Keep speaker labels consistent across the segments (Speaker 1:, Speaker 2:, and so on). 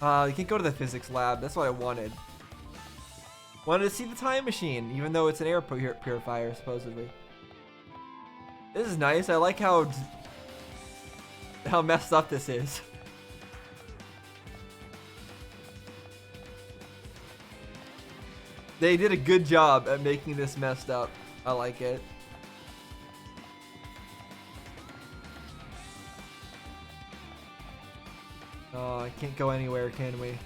Speaker 1: You can't go to the physics lab. That's what I wanted. Wanted to see the time machine, even though it's an air purifier, supposedly. This is nice. I like how messed up this is. They did a good job at making this messed up. I like it. Oh, I can't go anywhere, can we?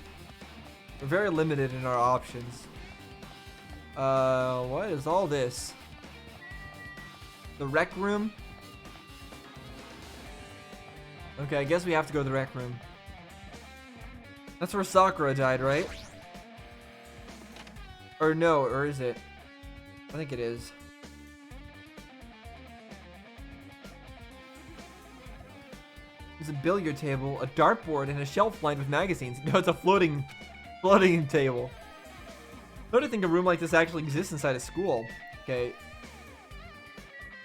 Speaker 1: We're very limited in our options. What is all this? The rec room? Okay, I guess we have to go to the rec room. That's where Sakura died, right? Or no, or is it? I think it is. There's a billiard table, a dartboard, and a shelf lined with magazines. No, it's a floating table. I don't think a room like this actually exists inside a school. Okay.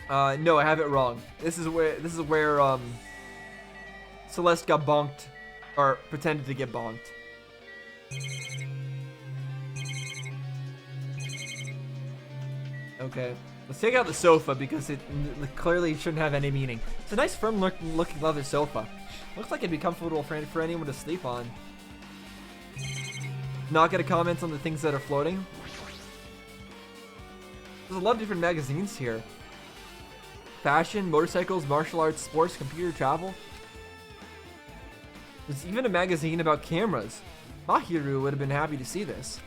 Speaker 1: No, I have it wrong. This is where Celeste got bonked, or pretended to get bonked. Okay, let's take out the sofa because it clearly shouldn't have any meaning. It's a nice firm looking leather sofa. Looks like it'd be comfortable for anyone to sleep on. Not gonna comment on the things that are floating. There's a lot of different magazines here. Fashion, motorcycles, martial arts, sports, computer, travel. There's even a magazine about cameras. Mahiru would have been happy to see this.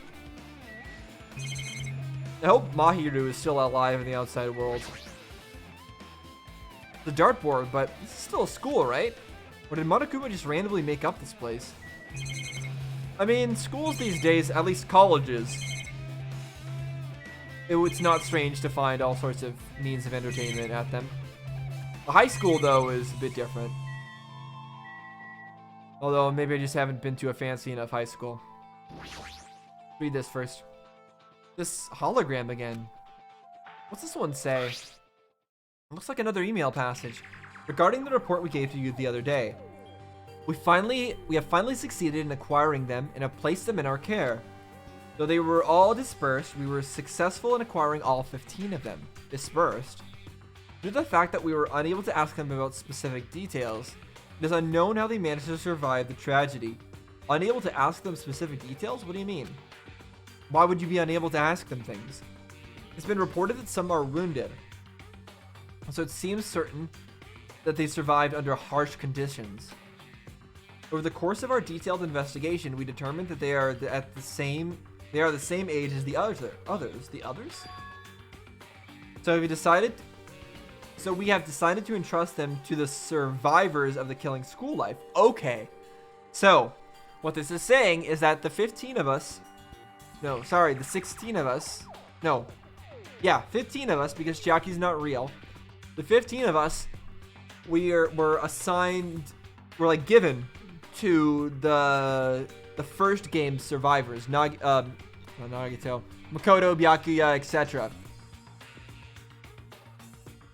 Speaker 1: I hope Mahiru is still alive in the outside world. The dartboard, but this is still a school, right? Or did Monokuma just randomly make up this place? I mean, schools these days, at least colleges, it's not strange to find all sorts of means of entertainment at them. A high school, though, is a bit different. Although, maybe I just haven't been to a fancy enough high school. Read this first. This hologram again. What's this one say? It looks like another email passage. Regarding the report we gave to you the other day. We have finally succeeded in acquiring them and have placed them in our care. Though they were all dispersed, we were successful in acquiring all 15 of them. Dispersed? Due to the fact that we were unable to ask them about specific details, it is unknown how they managed to survive the tragedy. Unable to ask them specific details? What do you mean? Why would you be unable to ask them things? It's been reported that some are wounded, so it seems certain that they survived under harsh conditions. Over the course of our detailed investigation, we determined that they are the same age as the others. The others? So we have decided to entrust them to the survivors of the killing school life. Okay. So, what this is saying is that the 15 of us, no, sorry, the 16 of us, no, yeah, 15 of us, because Chiaki's not real. The 15 of us, were assigned, were like given to the first game survivors, Nagito, Makoto, Byakuya, etc.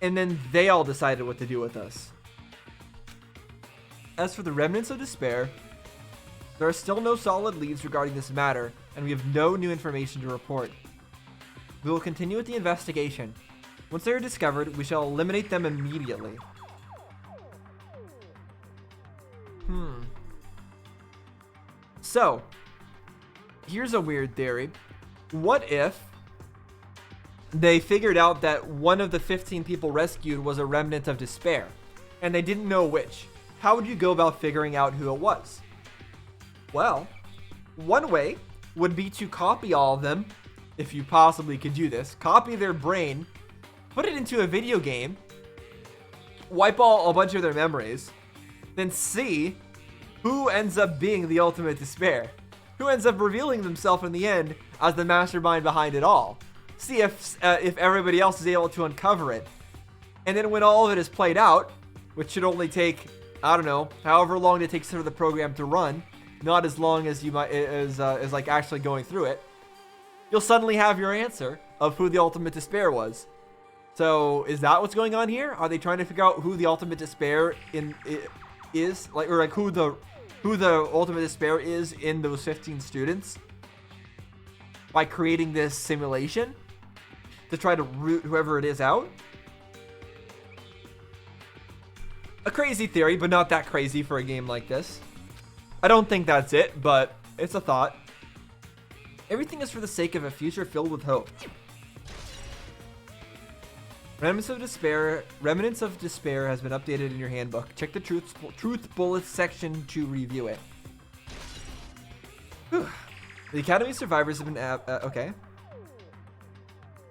Speaker 1: And then they all decided what to do with us. As for the remnants of despair, there are still no solid leads regarding this matter, and we have no new information to report. We will continue with the investigation. Once they are discovered, we shall eliminate them immediately. So, here's a weird theory. What if they figured out that one of the 15 people rescued was a remnant of despair, and they didn't know which? How would you go about figuring out who it was? Well, one way would be to copy all of them, if you possibly could do this. Copy their brain, put it into a video game, wipe out a bunch of their memories, then see who ends up being the ultimate despair. Who ends up revealing themselves in the end as the mastermind behind it all. See if everybody else is able to uncover it. And then when all of it is played out, which should only take, I don't know, however long it takes for the program to run, not as long as you might as like actually going through it, you'll suddenly have your answer of who the ultimate despair was. So is that what's going on here? Are they trying to figure out who the ultimate despair is, like, or like who the who the ultimate despair is in those 15 students by creating this simulation to try to root whoever it is out. A crazy theory, but not that crazy for a game like this. I don't think that's it, but it's a thought. Everything is for the sake of a future filled with hope. Remnants of Despair has been updated in your handbook. Check the truth bullets section to review it. Whew. The Academy survivors have been okay.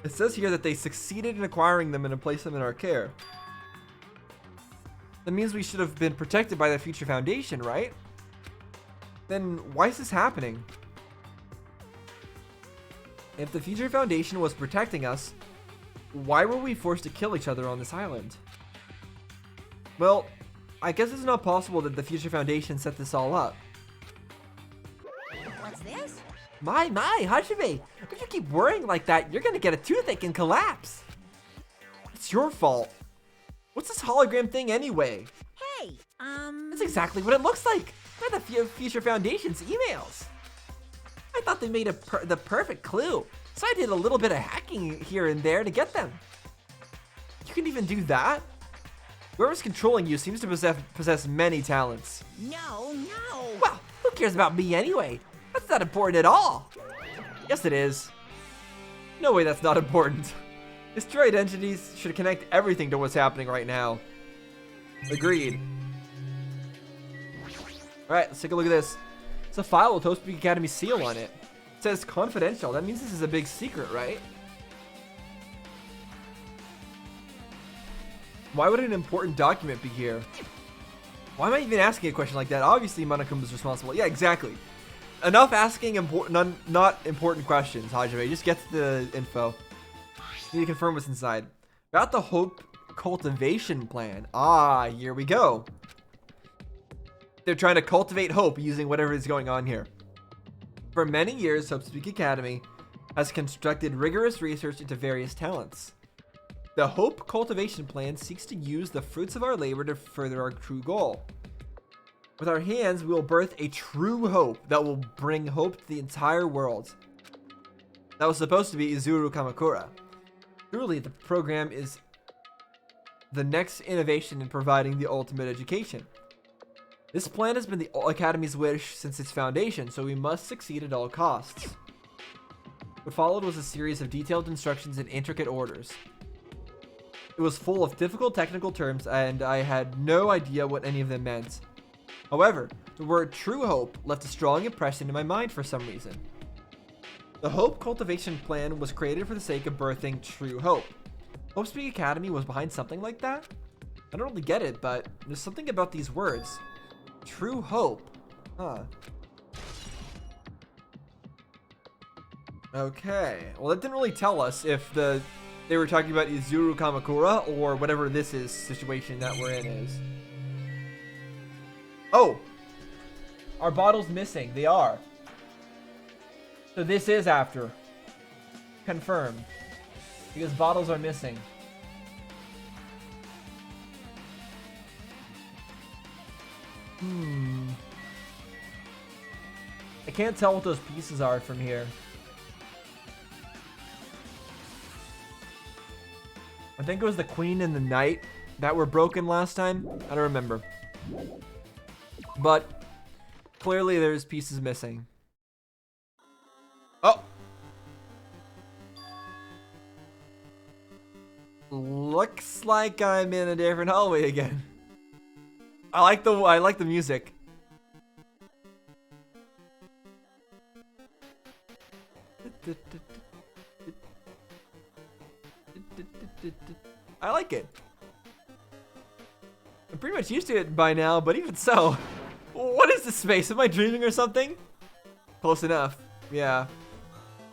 Speaker 1: It says here that they succeeded in acquiring them and placed them in our care. That means we should have been protected by the Future Foundation, right? Then why is this happening? If the Future Foundation was protecting us, why were we forced to kill each other on this island? Well, I guess it's not possible that the Future Foundation set this all up.
Speaker 2: What's this?
Speaker 1: My, Hajime! If you keep worrying like that, you're gonna get a toothache and collapse. It's your fault. What's this hologram thing anyway?
Speaker 2: Hey,
Speaker 1: That's exactly what it looks like. They're the Future Foundation's emails. I thought they made the perfect clue, so I did a little bit of hacking here and there to get them. You can even do that? Whoever's controlling you seems to possess many talents.
Speaker 2: No.
Speaker 1: Well, who cares about me anyway? That's not important at all. Yes, it is. No way that's not important. Destroyed entities should connect everything to what's happening right now. Agreed. Alright, let's take a look at this. It's a file with Toast Peak Academy seal on it. It says confidential. That means this is a big secret, right? Why would an important document be here? Why am I even asking a question like that? Obviously, Monokuma's responsible. Yeah, exactly. Enough asking not important questions, Hajime. Just get to the info. Need to confirm what's inside. About the Hope Cultivation Plan. Ah, here we go. They're trying to cultivate hope using whatever is going on here. For many years, Hope's Peak Academy has conducted rigorous research into various talents. The Hope Cultivation Plan seeks to use the fruits of our labor to further our true goal. With our hands, we will birth a true hope that will bring hope to the entire world. That was supposed to be Izuru Kamakura. Truly, the program is the next innovation in providing the ultimate education. This plan has been the Academy's wish since its foundation, so we must succeed at all costs. What followed was a series of detailed instructions in intricate orders. It was full of difficult technical terms, and I had no idea what any of them meant. However, the word true hope left a strong impression in my mind for some reason. The Hope Cultivation Plan was created for the sake of birthing true hope. Hope's Peak Academy was behind something like that? I don't really get it, but there's something about these words. True hope. Huh. Okay. Well, that didn't really tell us if they were talking about Izuru Kamakura or whatever this is situation that we're in is. Oh! Our bottle's missing. They are. So this is after. Confirmed. Because bottles are missing. I can't tell what those pieces are from here. I think it was the Queen and the Knight that were broken last time. I don't remember. But clearly there's pieces missing. Oh! Looks like I'm in a different hallway again. I like the music. I like it. I'm pretty much used to it by now, but even so. What is this space? Am I dreaming or something? Close enough. Yeah.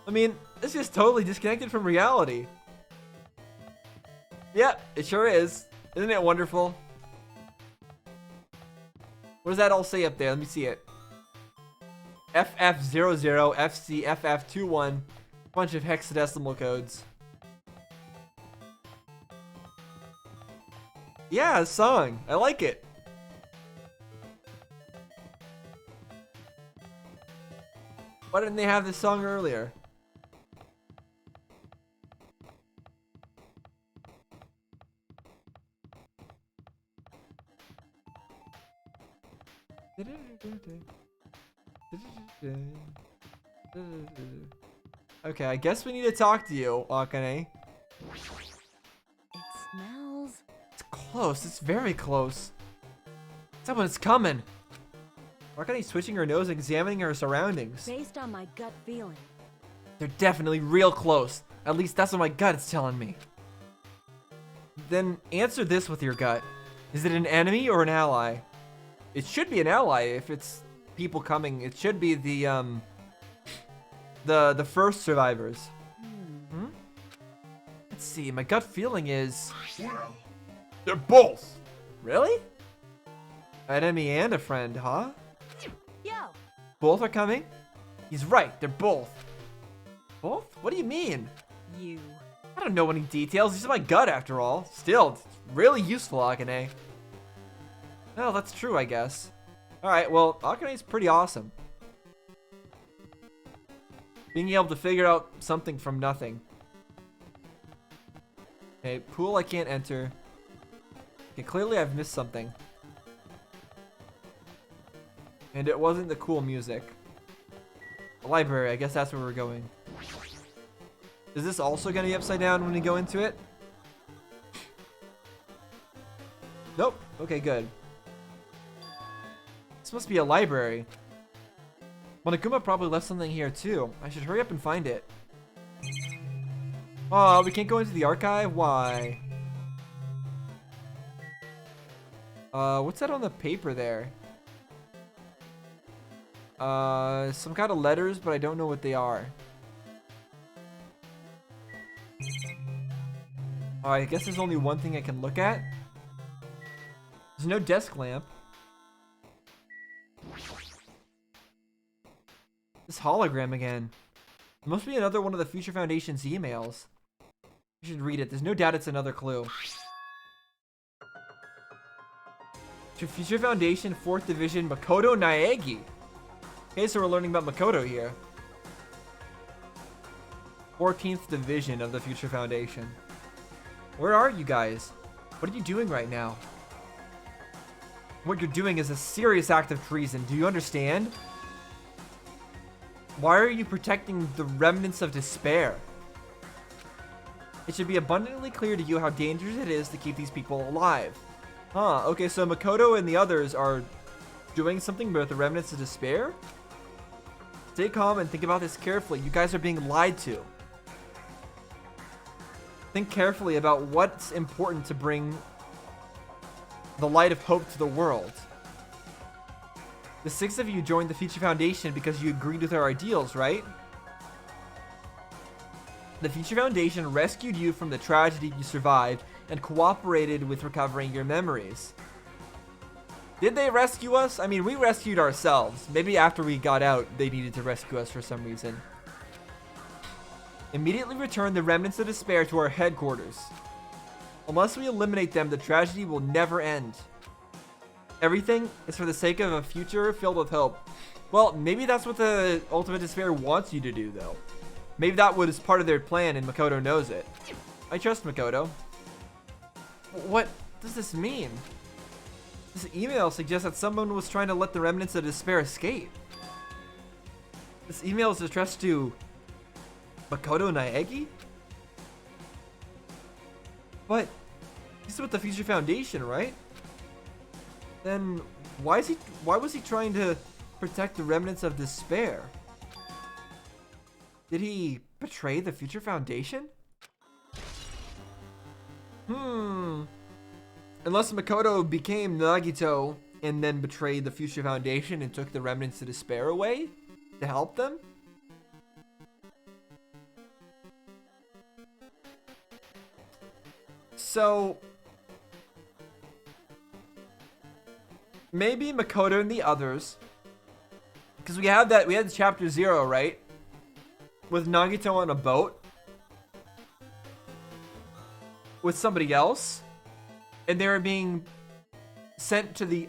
Speaker 1: I mean, it's just totally disconnected from reality. Yep, it sure is. Isn't it wonderful? What does that all say up there? Let me see it. FF00, FC, FF21. Bunch of hexadecimal codes. Yeah, a song. I like it. Why didn't they have this song earlier? Okay, I guess we need to talk to you, Akane.
Speaker 2: It smells.
Speaker 1: It's close. It's very close. Someone's coming. Akane's switching her nose, examining her surroundings.
Speaker 2: Based on my gut feeling.
Speaker 1: They're definitely real close. At least that's what my gut is telling me. Then answer this with your gut. Is it an enemy or an ally? It should be an ally if it's people coming. It should be the first survivors. Hmm? Let's see. My gut feeling is they're both. Really? Enemy and a friend, huh?
Speaker 2: Yo.
Speaker 1: Both are coming? He's right. They're both. Both? What do you mean?
Speaker 2: You.
Speaker 1: I don't know any details. These are my gut after all. Still, it's really useful, Akane. Well, that's true, I guess. Alright, well, Akane's pretty awesome. Being able to figure out something from nothing. Okay, pool I can't enter. Okay, clearly I've missed something. And it wasn't the cool music. The library, I guess that's where we're going. Is this also going to be upside down when we go into it? Nope. Okay, good. This must be a library. Monokuma probably left something here too. I should hurry up and find it. Oh, we can't go into the archive? Why? What's that on the paper there? Some kind of letters, but I don't know what they are. I guess there's only one thing I can look at. There's no desk lamp. This hologram again. It must be another one of the Future Foundation's emails. I should read it. There's no doubt it's another clue. To Future Foundation 4th Division Makoto Naegi. Okay, so we're learning about Makoto here. 14th Division of the Future Foundation. Where are you guys? What are you doing right now? What you're doing is a serious act of treason. Do you understand? Why are you protecting the remnants of despair? It should be abundantly clear to you how dangerous it is to keep these people alive. Huh, okay, so Makoto and the others are doing something with the remnants of despair? Stay calm and think about this carefully. You guys are being lied to. Think carefully about what's important to bring the light of hope to the world. The 6 of you joined the Future Foundation because you agreed with our ideals, right? The Future Foundation rescued you from the tragedy you survived and cooperated with recovering your memories. Did they rescue us? I mean, we rescued ourselves. Maybe after we got out, they needed to rescue us for some reason. Immediately return the remnants of despair to our headquarters. Unless we eliminate them, the tragedy will never end. Everything is for the sake of a future filled with hope. Well, maybe that's what the Ultimate Despair wants you to do, though. Maybe that was part of their plan and Makoto knows it. I trust Makoto. What does this mean? This email suggests that someone was trying to let the remnants of despair escape. This email is addressed to Makoto Naegi? But he's with the Future Foundation, right? Then why was he trying to protect the remnants of despair? Did he betray the Future Foundation? Unless Makoto became Nagito and then betrayed the Future Foundation and took the remnants of despair away to help them? So maybe Makoto and the others, because we had chapter 0, right? With Nagito on a boat with somebody else, and they were being sent to the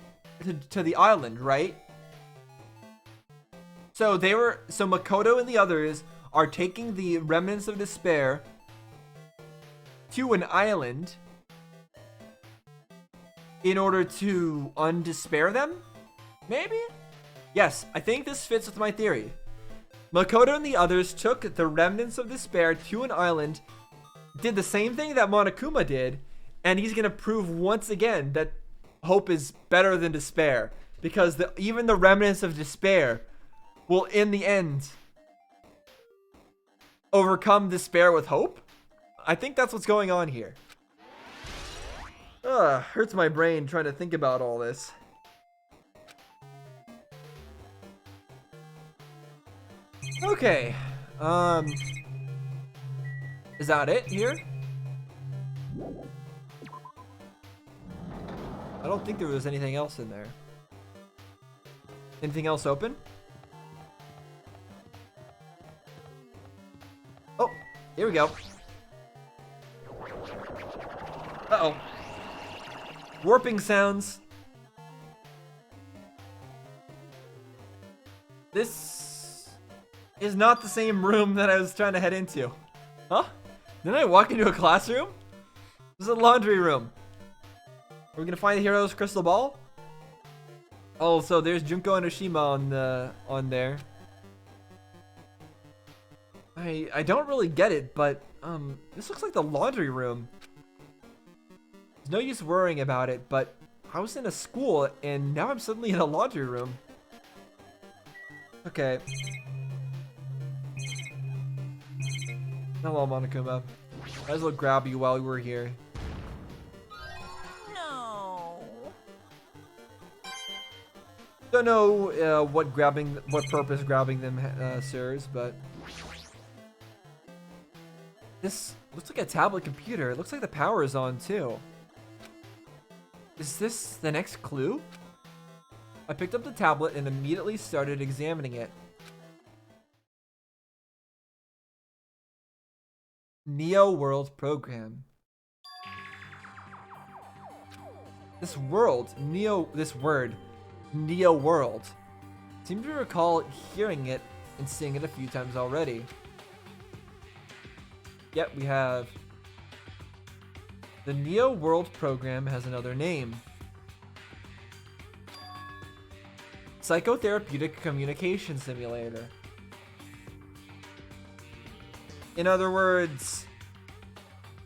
Speaker 1: island, right? So Makoto and the others are taking the remnants of despair to an island in order to undespair them? Maybe? Yes, I think this fits with my theory. Makoto and the others took the remnants of despair to an island, did the same thing that Monokuma did, and he's gonna prove once again that hope is better than despair. Because even the remnants of despair will, in the end, overcome despair with hope? I think that's what's going on here. Ugh, hurts my brain trying to think about all this. Okay. Is that it here? I don't think there was anything else in there. Anything else open? Oh, here we go. Uh-oh. Warping sounds. This is not the same room that I was trying to head into. Huh? Didn't I walk into a classroom? This is a laundry room. Are we gonna find the hero's crystal ball? Oh, so there's Junko and Oshima on there. I don't really get it, but this looks like the laundry room. There's no use worrying about it, but I was in a school and now I'm suddenly in a laundry room. Okay. Hello, Monokuma. Might as well grab you while we were here.
Speaker 2: No.
Speaker 1: Don't know what purpose grabbing them serves, but this looks like a tablet computer. It looks like the power is on too. Is this the next clue? I picked up the tablet and immediately started examining it. Neo World Program. This word, Neo World. Seem to recall hearing it and seeing it a few times already. Yet we have the Neo World Program has another name. Psychotherapeutic Communication Simulator. In other words,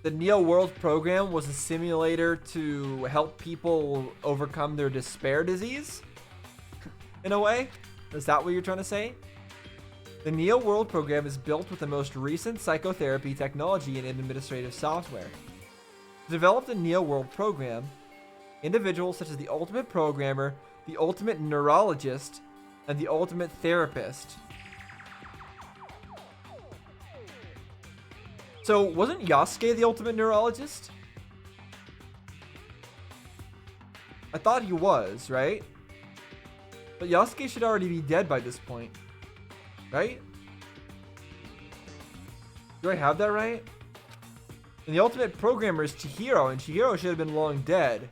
Speaker 1: the Neo World Program was a simulator to help people overcome their despair disease? In a way? Is that what you're trying to say? The Neo World Program is built with the most recent psychotherapy technology and administrative software. To develop the Neo World Program, individuals such as the Ultimate Programmer, the Ultimate Neurologist, and the Ultimate Therapist. So, wasn't Yasuke the Ultimate Neurologist? I thought he was, right? But Yasuke should already be dead by this point. Right? Do I have that right? And the Ultimate Programmer is Chihiro, and Chihiro should have been long dead.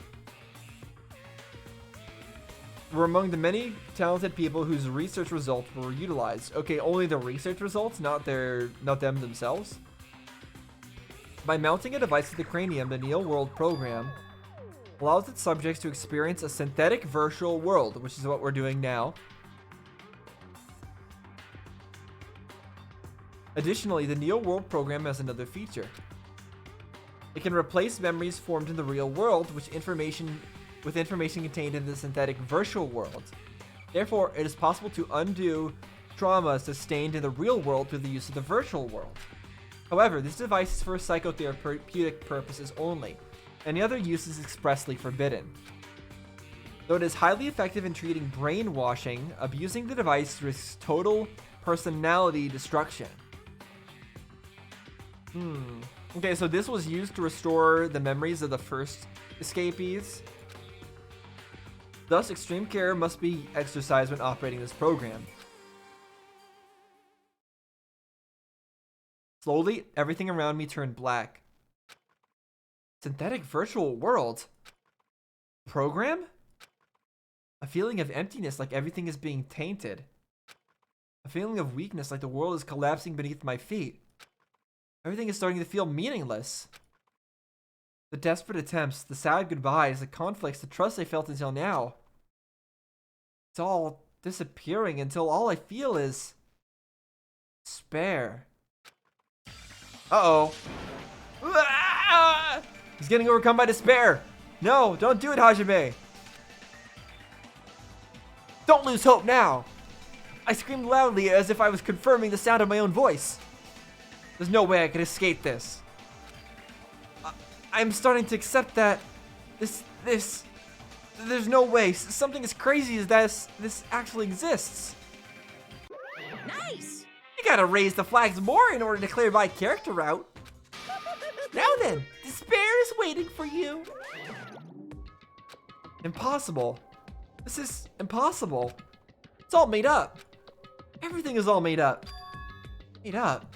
Speaker 1: We're among the many talented people whose research results were utilized. Okay, only the research results, not them themselves. By mounting a device to the cranium, the Neo World Program allows its subjects to experience a synthetic virtual world, which is what we're doing now. Additionally, the Neo World Program has another feature. It can replace memories formed in the real world with information contained in the synthetic virtual world. Therefore, it is possible to undo trauma sustained in the real world through the use of the virtual world. However, this device is for psychotherapeutic purposes only. Any other use is expressly forbidden. Though it is highly effective in treating brainwashing, abusing the device risks total personality destruction. Okay, so this was used to restore the memories of the first escapees. Thus, extreme care must be exercised when operating this program. Slowly, everything around me turned black. Synthetic virtual world? Program? A feeling of emptiness, like everything is being tainted. A feeling of weakness, like the world is collapsing beneath my feet. Everything is starting to feel meaningless. The desperate attempts, the sad goodbyes, the conflicts, the trust I felt until now. It's all disappearing until all I feel is despair. Uh-oh. Ah! He's getting overcome by despair. No, don't do it, Hajime. Don't lose hope now. I screamed loudly as if I was confirming the sound of my own voice. There's no way I could escape this. I'm starting to accept that there's no way. Something as crazy as this actually exists.
Speaker 2: Nice!
Speaker 1: You gotta raise the flags more in order to clear my character route. Now then, despair is waiting for you. Impossible. This is impossible. It's all made up. Everything is all made up. Made up.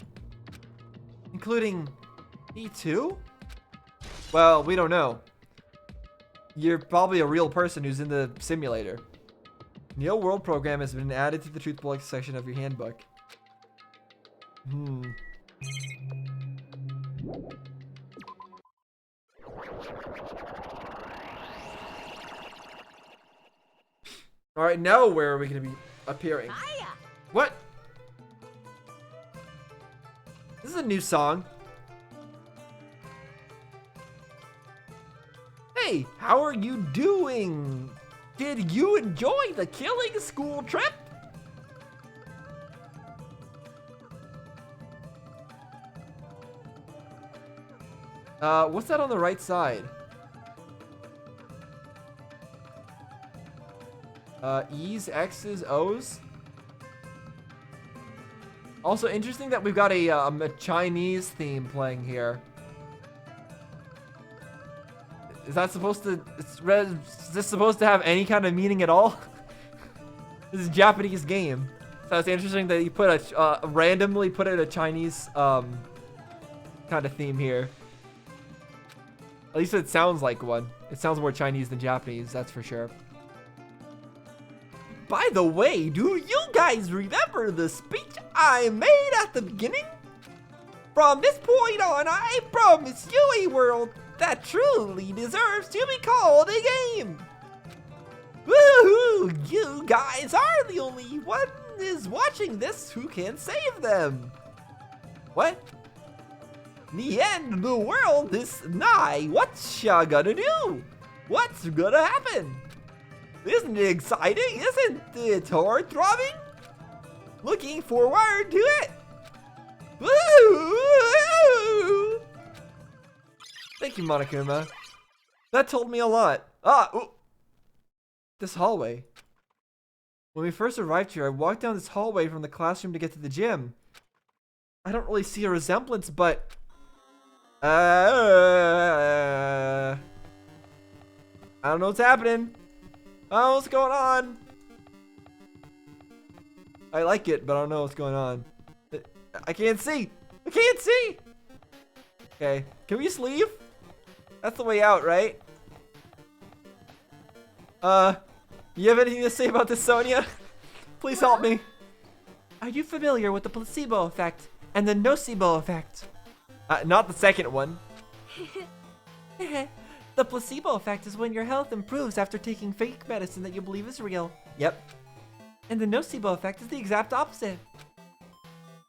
Speaker 1: Including me too? Well, we don't know. You're probably a real person who's in the simulator. Neo World program has been added to the truth book section of your handbook. All right, now where are we going to be appearing?
Speaker 2: Hiya.
Speaker 1: What? This is a new song. Hey, how are you doing? Did you enjoy the killing school trip? What's that on the right side? E's, X's, O's. Also interesting that we've got a Chinese theme playing here. Is that supposed to, is this supposed to have any kind of meaning at all? This is a Japanese game. So it's interesting that you put randomly put in a Chinese kind of theme here. At least it sounds like one. It sounds more Chinese than Japanese, that's for sure. By the way, do you guys remember the speech I made at the beginning? From this point on, I promise you a world that truly deserves to be called a game. Woohoo! You guys are the only one is watching this who can save them. What? The end of the world is nigh. What ya gonna do? What's gonna happen? Isn't it exciting? Isn't it heart-throbbing? Looking forward to it. Woo! Thank you, Monokuma. That told me a lot. Ooh. This hallway. When we first arrived here, I walked down this hallway from the classroom to get to the gym. I don't really see a resemblance, but... I don't know what's happening. I don't know what's going on. I like it, but I don't know what's going on. I can't see. I can't see. Okay, can we just leave? That's the way out, right? You have anything to say about this, Sonia? Please help me. Are you familiar with the placebo effect and the nocebo effect? Not the second one. The placebo effect is when your health improves after taking fake medicine that you believe is real. Yep. And the nocebo effect is the exact opposite.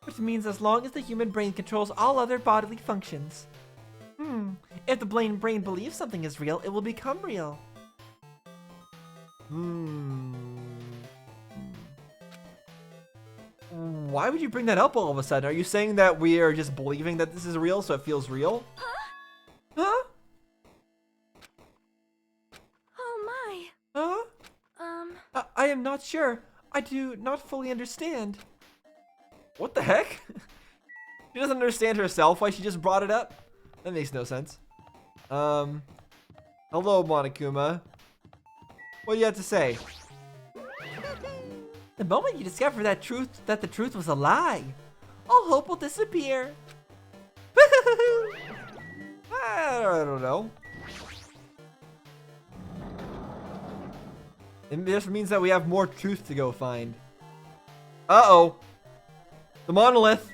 Speaker 1: Which means as long as the human brain controls all other bodily functions. If the brain believes something is real, it will become real. Why would you bring that up all of a sudden? Are you saying that we are just believing that this is real, so it feels real? Huh?
Speaker 2: Oh my.
Speaker 1: Huh? I am not sure. I do not fully understand. What the heck? She doesn't understand herself why she just brought it up? That makes no sense. Hello, Monokuma. What do you have to say? The moment you discover that the truth was a lie, all hope will disappear. I don't know. It just means that we have more truth to go find. Uh-oh. The monolith.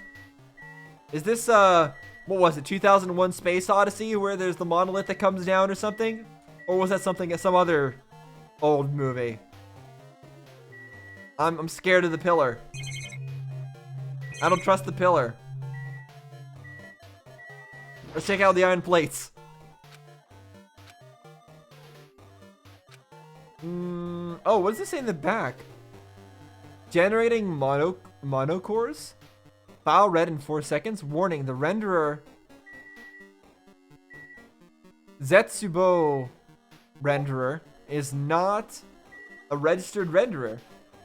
Speaker 1: Is this, what was it, 2001 Space Odyssey, where there's the monolith that comes down or something? Or was that something, some other old movie? I'm scared of the pillar. I don't trust the pillar. Let's check out the iron plates. Oh, what does this say in the back? Generating monocores? File read in 4 seconds. Warning, the renderer Zetsubo renderer is not a registered renderer.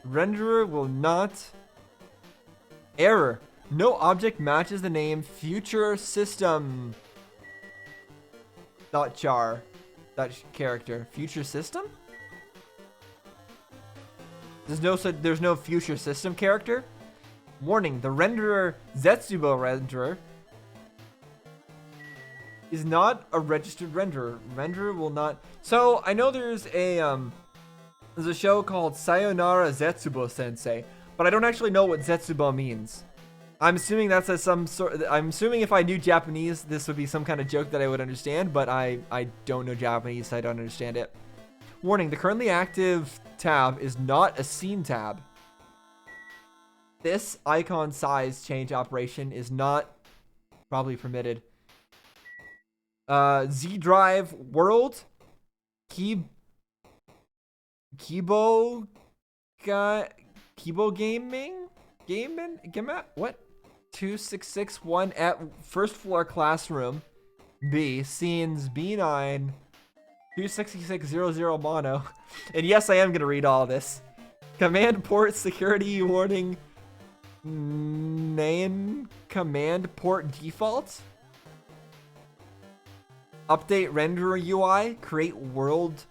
Speaker 1: Renderer will not... Error. No object matches the name future system. .char. That character. Future system? There's no future system character? Warning, the renderer Zetsubo renderer is not a registered renderer. Renderer will not... So, I know there's a show called Sayonara Zetsubo Sensei, but I don't actually know what Zetsubo means. I'm assuming that's I'm assuming if I knew Japanese, this would be some kind of joke that I would understand, but I don't know Japanese, so I don't understand it. Warning, the currently active tab is not a scene tab. This icon size change operation is not probably permitted. Z Drive World Kibo Gaming what? 2661 at first floor classroom B scenes B9 26600 mono. And yes, I am gonna read all this. Command port security warning. Main command port default. Update renderer UI. Create world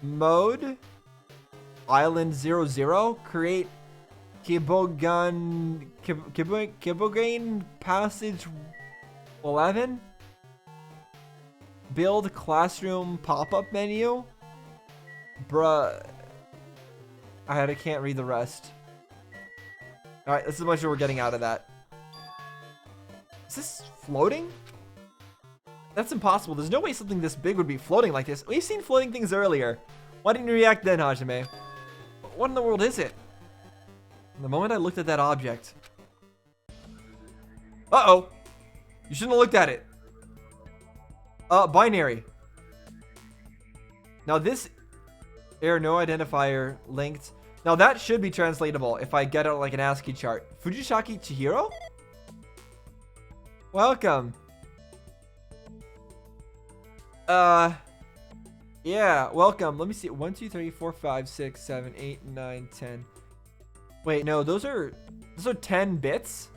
Speaker 1: mode. Island 00. Create Kibogan passage 11. Build classroom pop-up menu. Bruh. I can't read the rest. Alright, this is much we're getting out of that. Is this floating? That's impossible. There's no way something this big would be floating like this. We've seen floating things earlier. Why didn't you react then, Hajime? What in the world is it? The moment I looked at that object. Uh-oh. You shouldn't have looked at it. Binary. Now this error no identifier linked. Now that should be translatable if I get it like an ASCII chart. Fujisaki Chihiro? Welcome. Yeah, welcome. Let me see. 1, 2, 3, 4, 5, 6, 7, 8, 9, 10. Wait, no, those are 10 bits.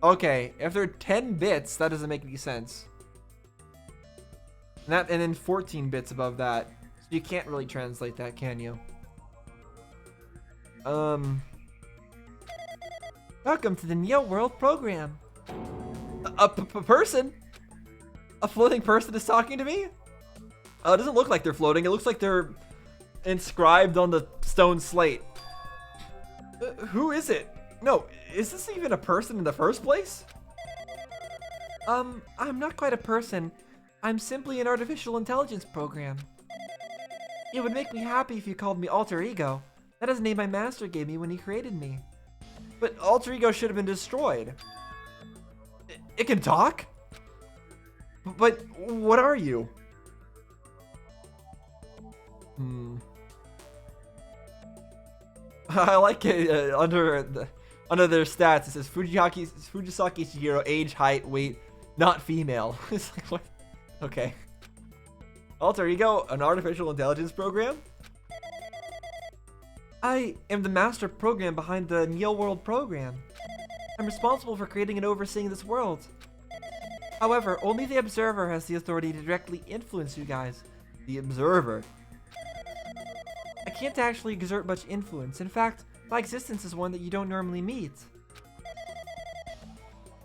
Speaker 1: Okay, if they're 10 bits, that doesn't make any sense. And then 14 bits above that. So you can't really translate that, can you? Welcome to the Neo World program. A person? A floating person is talking to me? It doesn't look like they're floating. It looks like they're inscribed on the stone slate. Who is it? No, is this even a person in the first place? I'm not quite a person. I'm simply an artificial intelligence program. It would make me happy if you called me Alter Ego. That is the name my master gave me when he created me. But Alter Ego should have been destroyed. It can talk? But what are you? I like it under their stats. It says Fujisaki Chihiro, age, height, weight, not female. It's like what? Okay. Alter Ego, an artificial intelligence program? I am the master program behind the Neo World program. I'm responsible for creating and overseeing this world. However, only the Observer has the authority to directly influence you guys. The Observer. I can't actually exert much influence. In fact, my existence is one that you don't normally meet.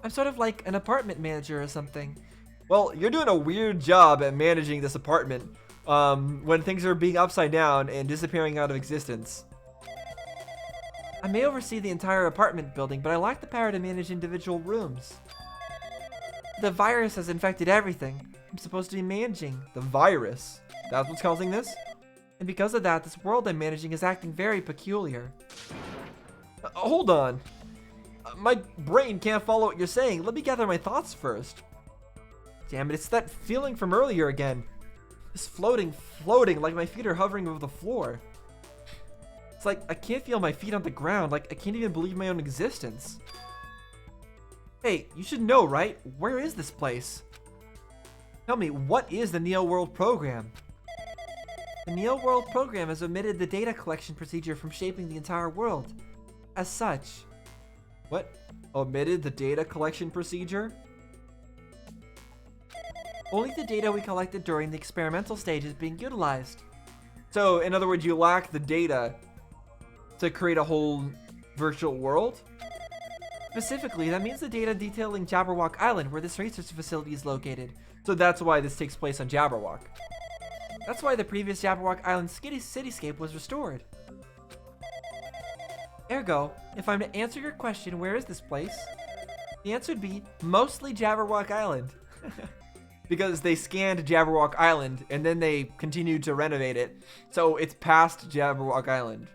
Speaker 1: I'm sort of like an apartment manager or something. Well, you're doing a weird job at managing this apartment. when things are being upside down and disappearing out of existence. I may oversee the entire apartment building, but I lack the power to manage individual rooms. The virus has infected everything. I'm supposed to be managing the virus. That's what's causing this? And because of that, this world I'm managing is acting very peculiar. Hold on. My brain can't follow what you're saying. Let me gather my thoughts first. Damn it, it's that feeling from earlier again. Just floating like my feet are hovering over the floor. It's like I can't feel my feet on the ground, like I can't even believe my own existence. Hey, you should know, right? Where is this place? Tell me, what is the Neo World Program? The Neo World Program has omitted the data collection procedure from shaping the entire world. As such... What? Omitted the data collection procedure? Only the data we collected during the experimental stage is being utilized. So, in other words, you lack the data to create a whole virtual world? Specifically, that means the data detailing Jabberwock Island, where this research facility is located. So that's why this takes place on Jabberwock. That's why the previous Jabberwock Island cityscape was restored. Ergo, if I'm to answer your question, where is this place? The answer would be mostly Jabberwock Island. Because they scanned Jabberwock Island and then they continued to renovate it. So it's past Jabberwock Island.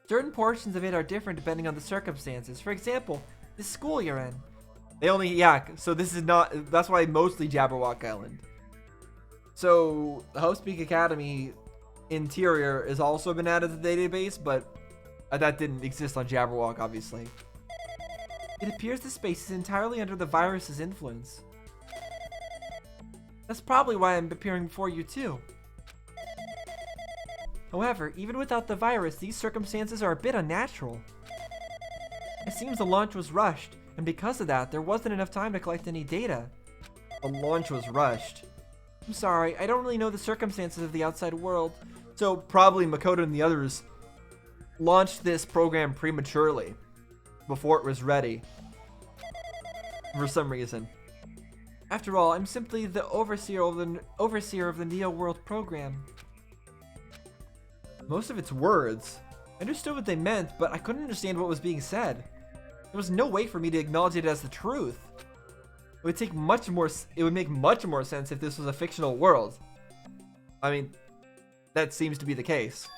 Speaker 1: Certain portions of it are different depending on the circumstances. For example, the school you're in. So this is not, that's why mostly Jabberwock Island. So the Hostpeak Academy interior has also been added to the database, but that didn't exist on Jabberwock, obviously. It appears the space is entirely under the virus's influence. That's probably why I'm appearing before you too. However, even without the virus, these circumstances are a bit unnatural. It seems the launch was rushed, and because of that, there wasn't enough time to collect any data. The launch was rushed. I'm sorry, I don't really know the circumstances of the outside world, so probably Makoto and the others launched this program prematurely, before it was ready. For some reason. After all, I'm simply the overseer of the Neo World Program. Most of its words, I understood what they meant, but I couldn't understand what was being said. There was no way for me to acknowledge it as the truth. It would make much more sense if this was a fictional world. I mean, that seems to be the case.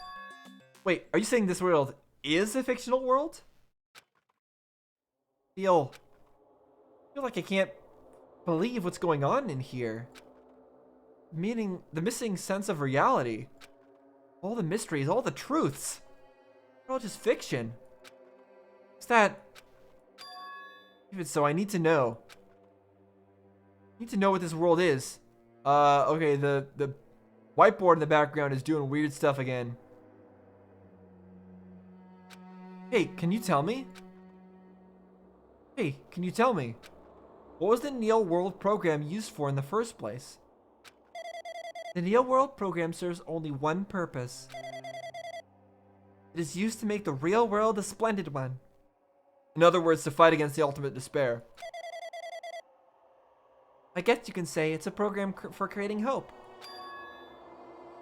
Speaker 1: Wait, are you saying this world is a fictional world? I feel like I can't believe what's going on in here. Meaning the missing sense of reality. All the mysteries, all the truths. They're all just fiction. Is that... Even so, I need to know. I need to know what this world is. Okay, the whiteboard in the background is doing weird stuff again. Hey, can you tell me? Hey, can you tell me? What was the Neo World Program used for in the first place? The Neo World Program serves only one purpose. It is used to make the real world a splendid one. In other words, to fight against the ultimate despair. I guess you can say it's a program for creating hope.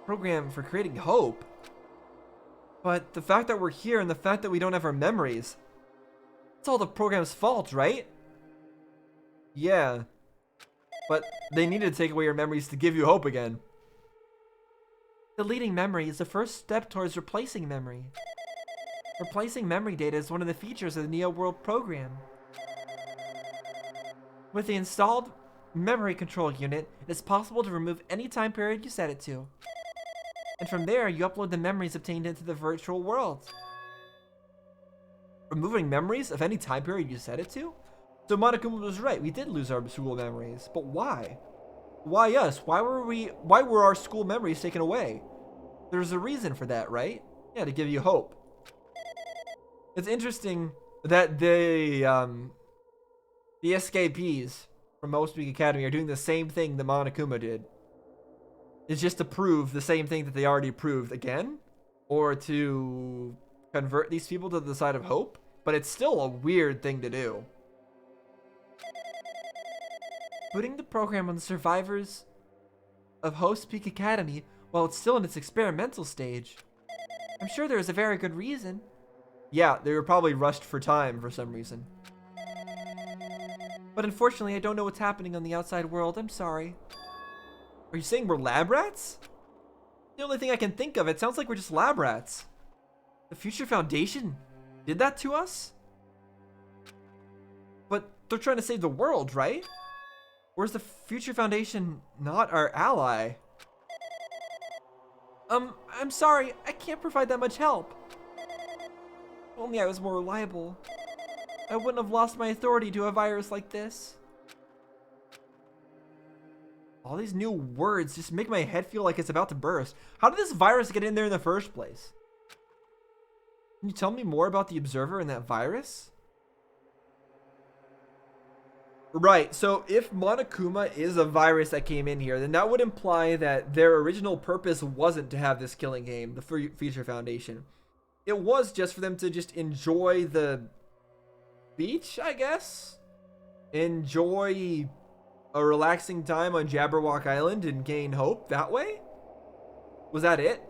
Speaker 1: Program for creating hope? But the fact that we're here and the fact that we don't have our memories, it's all the program's fault, right? Yeah. But they needed to take away your memories to give you hope again. Deleting memory is the first step towards replacing memory. Replacing memory data is one of the features of the Neo World Program. With the installed memory control unit, it is possible to remove any time period you set it to. And from there, you upload the memories obtained into the virtual world. Removing memories of any time period you set it to? So Monokuma was right, we did lose our school memories, but why? Why us? Why were our school memories taken away? There's a reason for that, right? Yeah, to give you hope. It's interesting that the escapees from Hostpeak Academy are doing the same thing that Monokuma did. It's just to prove the same thing that they already proved again, or to convert these people to the side of hope, but it's still a weird thing to do. Putting the program on the survivors of Host Peak Academy while it's still in its experimental stage. I'm sure there is a very good reason. Yeah, they were probably rushed for time for some reason. But unfortunately, I don't know what's happening on the outside world. I'm sorry. Are you saying we're lab rats? The only thing I can think of, it sounds like we're just lab rats. The Future Foundation did that to us? But they're trying to save the world, right? Or is the Future Foundation not our ally? I'm sorry, I can't provide that much help. If only I was more reliable. I wouldn't have lost my authority to a virus like this. All these new words just make my head feel like it's about to burst. How did this virus get in there in the first place? Can you tell me more about the Observer and that virus? Right, so if Monokuma is a virus that came in here, then that would imply that their original purpose wasn't to have this killing game, the Future Foundation. It was just for them to just enjoy the beach, I guess? Enjoy a relaxing time on Jabberwock Island and gain hope that way? Was that it?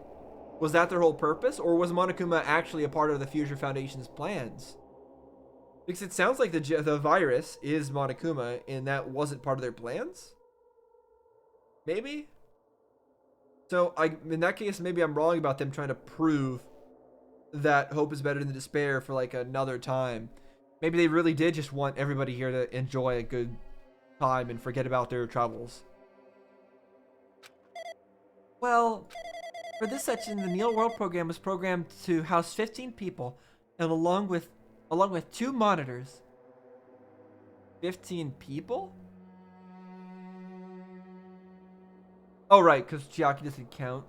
Speaker 1: Was that their whole purpose? Or was Monokuma actually a part of the Future Foundation's plans? Because it sounds like the virus is Monokuma and that wasn't part of their plans? Maybe? So in that case, maybe I'm wrong about them trying to prove that hope is better than despair for like another time. Maybe they really did just want everybody here to enjoy a good time and forget about their troubles. Well, for this section, the Neil World program was programmed to house 15 people, and along with 2 monitors. 15 people? Oh, right, because Chiaki doesn't count.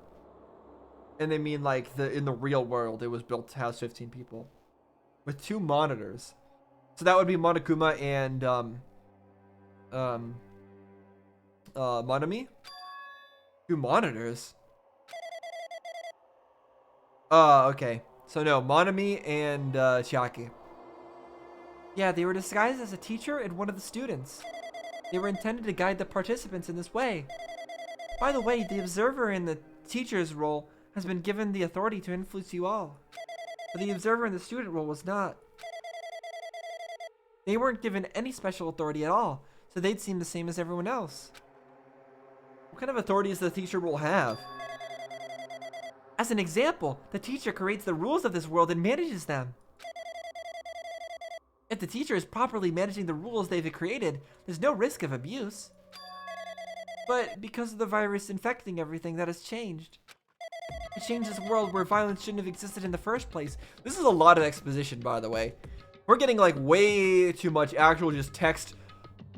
Speaker 1: And they mean like in the real world, it was built to house 15 people. With 2 monitors. So that would be Monokuma and Monami? 2 monitors? Okay. So no, Monami and Chiaki. Yeah, they were disguised as a teacher and one of the students. They were intended to guide the participants in this way. By the way, the observer in the teacher's role has been given the authority to influence you all. But the observer in the student role was not. They weren't given any special authority at all, so they'd seem the same as everyone else. What kind of authority does the teacher role have? As an example, the teacher creates the rules of this world and manages them. If the teacher is properly managing the rules they've created, there's no risk of abuse. But because of the virus infecting everything, that has changed. It changed this world where violence shouldn't have existed in the first place. This is a lot of exposition, by the way. We're getting like way too much actual just text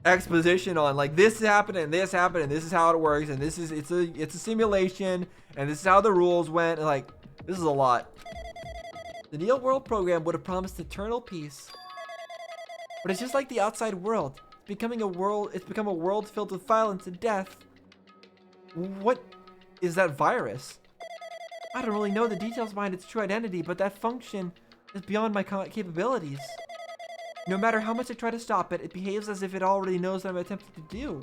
Speaker 1: exposition on like this happened and this happened and this is how it works and this is it's a simulation and this is how the rules went, and like this is a lot. The Neil World program would have promised eternal peace. But it's just like the outside world. It's become a world filled with violence and death. What is that virus? I don't really know the details behind its true identity, but that function is beyond my capabilities. No matter how much I try to stop it, it behaves as if it already knows what I'm attempting to do.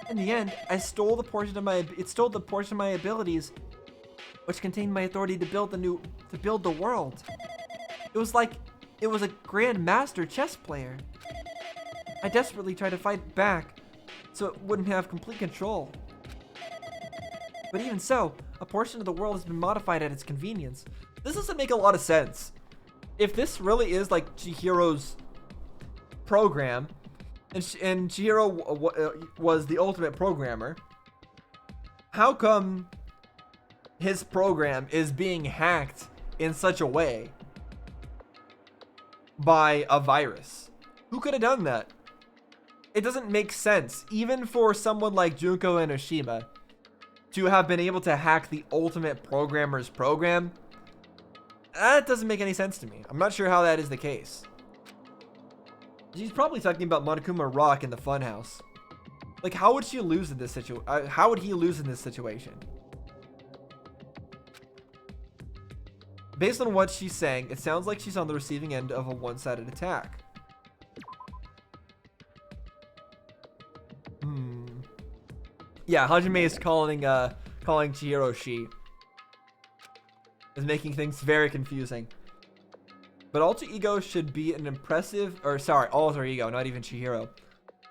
Speaker 1: In the end, it stole the portion of my abilities, which contained my authority to build the world. It was like it was a grand master chess player. I desperately tried to fight back so it wouldn't have complete control. But even so, a portion of the world has been modified at its convenience. This doesn't make a lot of sense. If this really is like Chihiro's program, and Chihiro was the ultimate programmer, how come his program is being hacked in such a way by a virus? Who could have done that? It doesn't make sense, even for someone like Junko and Oshima, to have been able to hack the ultimate programmer's program. That doesn't make any sense to me. I'm not sure how that is the case. She's probably talking about Monokuma Rock in the funhouse. Like, how would she lose in this situation? How would he lose in this situation? Based on what she's saying, it sounds like she's on the receiving end of a one-sided attack. Yeah, Hajime is calling Chihiro she. Is making things very confusing. But alter ego should be an impressive, or sorry, alter ego, not even Chihiro.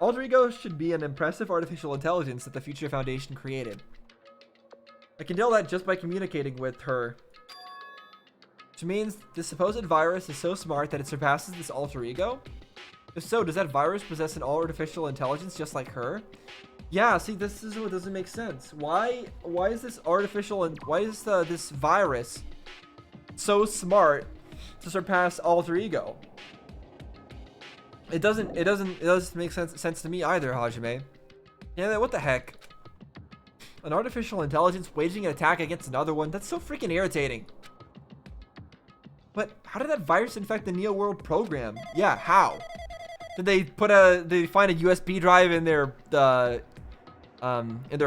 Speaker 1: Alter ego should be an impressive artificial intelligence that the Future Foundation created. I can tell that just by communicating with her. Which means this supposed virus is so smart that it surpasses this alter ego? If so, does that virus possess an artificial intelligence just like her? Yeah, see, this is what doesn't make sense. Why is this artificial and why is this virus so smart to surpass alter ego? It doesn't make sense to me either, Hajime. Yeah, what the heck? An artificial intelligence waging an attack against another one? That's so freaking irritating. But how did that virus infect the Neo World program? Yeah, how? Did they find a USB drive in their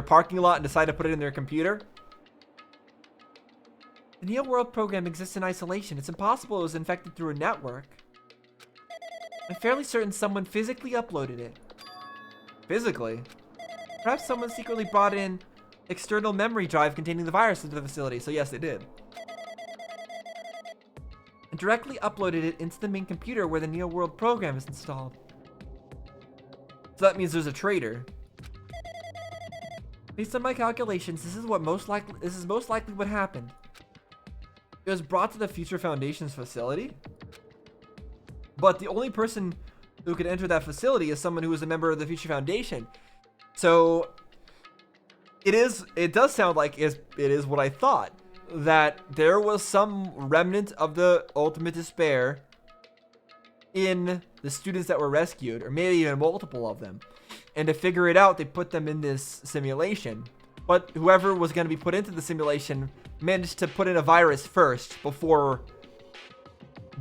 Speaker 1: parking lot and decide to put it in their computer? The Neo World program exists in isolation. It's impossible it was infected through a network. I'm fairly certain someone physically uploaded it. Physically? Perhaps someone secretly brought in external memory drive containing the virus into the facility. So yes, they did. And directly uploaded it into the main computer where the Neo World program is installed. So that means there's a traitor. Based on my calculations, this is most likely what happened. It was brought to the Future Foundation's facility, but the only person who could enter that facility is someone who is a member of the Future Foundation. So it does sound like it is what I thought, that there was some remnant of the ultimate despair in the students that were rescued, or maybe even multiple of them. And to figure it out, they put them in this simulation. But whoever was going to be put into the simulation managed to put in a virus first before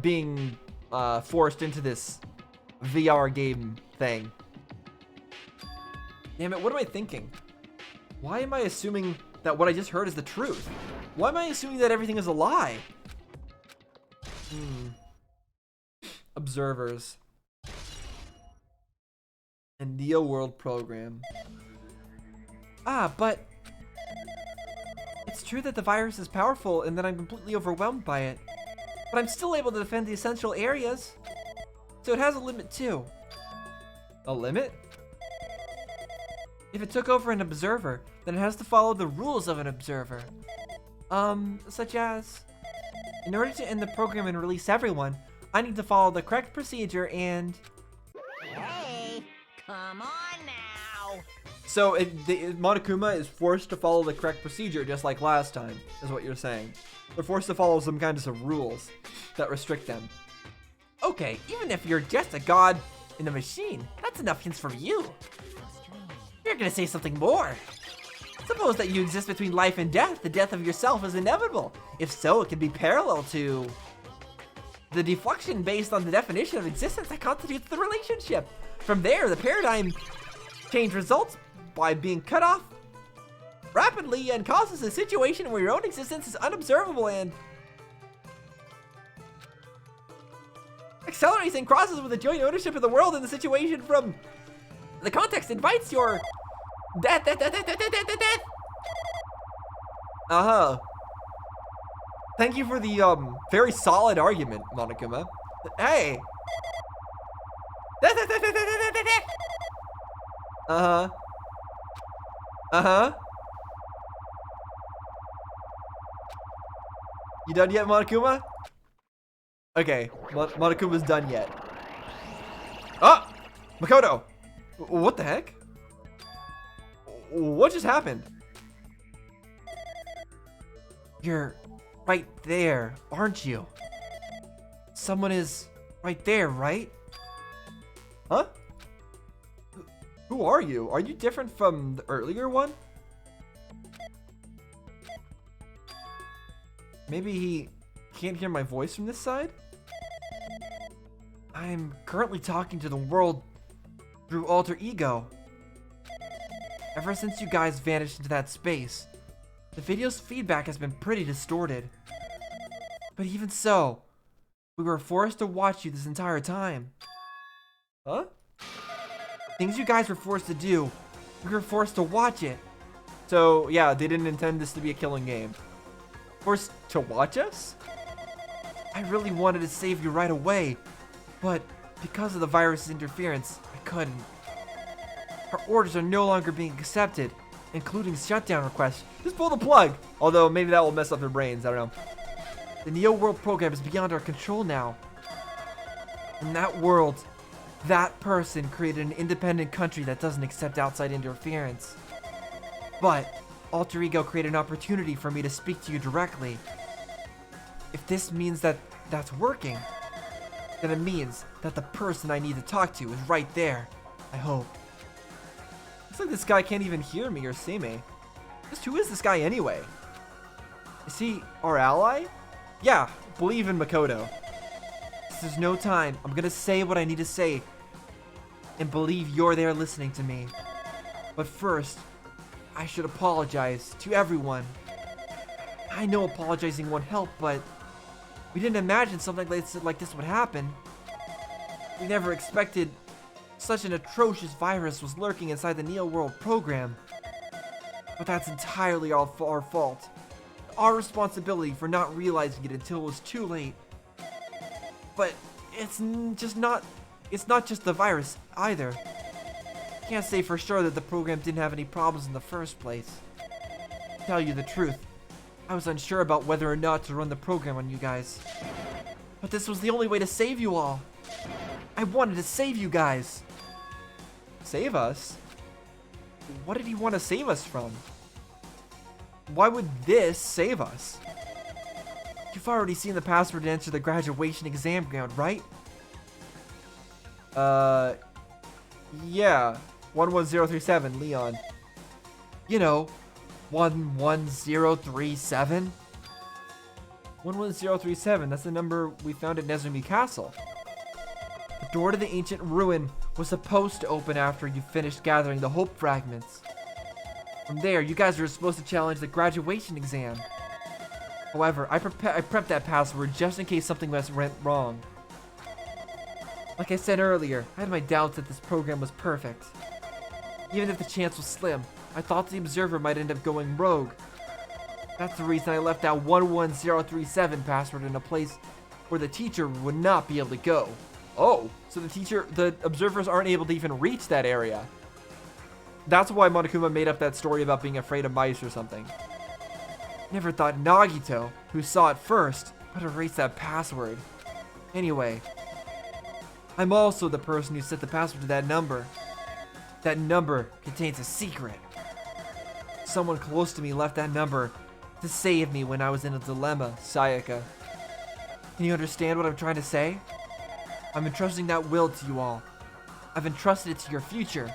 Speaker 1: being forced into this VR game thing. Damn it, what am I thinking? Why am I assuming that what I just heard is the truth? Why am I assuming that everything is a lie? Observers. And Neo World program. But it's true that the virus is powerful and that I'm completely overwhelmed by it. But I'm still able to defend the essential areas. So it has a limit too. A limit? If it took over an observer, then it has to follow the rules of an observer. Such as, in order to end the program and release everyone, I need to follow the correct procedure and...
Speaker 3: Hey, come on now.
Speaker 1: So Monokuma is forced to follow the correct procedure just like last time, is what you're saying. They're forced to follow some kinds of rules that restrict them. Okay, even if you're just a god in a machine, that's enough hints from you. You're gonna say something more. Suppose that you exist between life and death. The death of yourself is inevitable. If so, it can be parallel to the deflection based on the definition of existence that constitutes the relationship. From there, the paradigm change results by being cut off rapidly and causes a situation where your own existence is unobservable and accelerates and crosses with the joint ownership of the world, and the situation from the context invites your death. Thank you for the very solid argument, Monokuma. Hey. You done yet, Monokuma? Okay, Monokuma's done yet. Oh! Makoto! What the heck? What just happened? You're right there, aren't you? Someone is right there, right? Huh? Who are you? Are you different from the earlier one? Maybe he can't hear my voice from this side? I'm currently talking to the world through alter ego. Ever since you guys vanished into that space, the video's feedback has been pretty distorted. But even so, we were forced to watch you this entire time. Huh? Things you guys were forced to do, we were forced to watch it. So yeah, they didn't intend this to be a killing game. Forced to watch us? I really wanted to save you right away, but because of the virus's interference, I couldn't. Our orders are no longer being accepted, including shutdown requests. Just pull the plug! Although maybe that will mess up their brains, I don't know. The Neo World program is beyond our control now. In that world, that person created an independent country that doesn't accept outside interference. But Alter Ego created an opportunity for me to speak to you directly. If this means that that's working, then it means that the person I need to talk to is right there. I hope. Looks like this guy can't even hear me or see me. Just who is this guy anyway? Is he our ally? Yeah, believe in Makoto. There's no time. I'm gonna say what I need to say and believe you're there listening to me. But first, I should apologize to everyone. I know apologizing won't help, but we didn't imagine something like this would happen. We never expected such an atrocious virus was lurking inside the Neo World program. But that's entirely our fault. Our responsibility for not realizing it until it was too late. But it's not just the virus either. Can't say for sure that the program didn't have any problems in the first place. To tell you the truth, I was unsure about whether or not to run the program on you guys. But this was the only way to save you all. I wanted to save you guys. Save us? What did he want to save us from? Why would this save us? You've already seen the password to enter the graduation exam ground, right? Yeah. 11037, Leon. You know, 11037? 11037, that's the number we found at Nezumi Castle. The door to the ancient ruin was supposed to open after you finished gathering the hope fragments. From there, you guys were supposed to challenge the graduation exam. However, I prepped that password just in case something went wrong. Like I said earlier, I had my doubts that this program was perfect. Even if the chance was slim, I thought the observer might end up going rogue. That's the reason I left that 11037 password in a place where the teacher would not be able to go. Oh, so the observers aren't able to even reach that area. That's why Monokuma made up that story about being afraid of mice or something. Never thought Nagito, who saw it first, would erase that password. Anyway, I'm also the person who set the password to that number. That number contains a secret. Someone close to me left that number to save me when I was in a dilemma, Sayaka. Can you understand what I'm trying to say? I'm entrusting that will to you all. I've entrusted it to your future.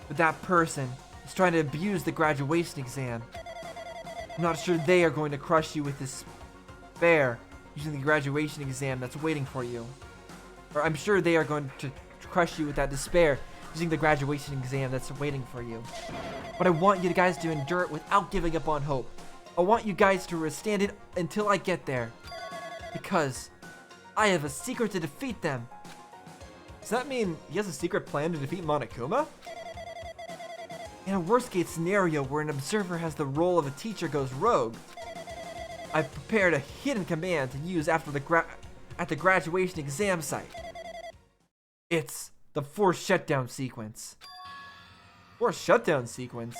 Speaker 1: But that person is trying to abuse the graduation exam. I'm not sure they are going to crush you with despair using the graduation exam that's waiting for you. Or I'm sure they are going to crush you with that despair using the graduation exam that's waiting for you. But I want you guys to endure it without giving up on hope. I want you guys to withstand it until I get there. Because I have a secret to defeat them. Does that mean he has a secret plan to defeat Monokuma? In a worst-case scenario where an observer has the role of a teacher goes rogue, I've prepared a hidden command to use after at the graduation exam site. It's the forced shutdown sequence. Forced shutdown sequence?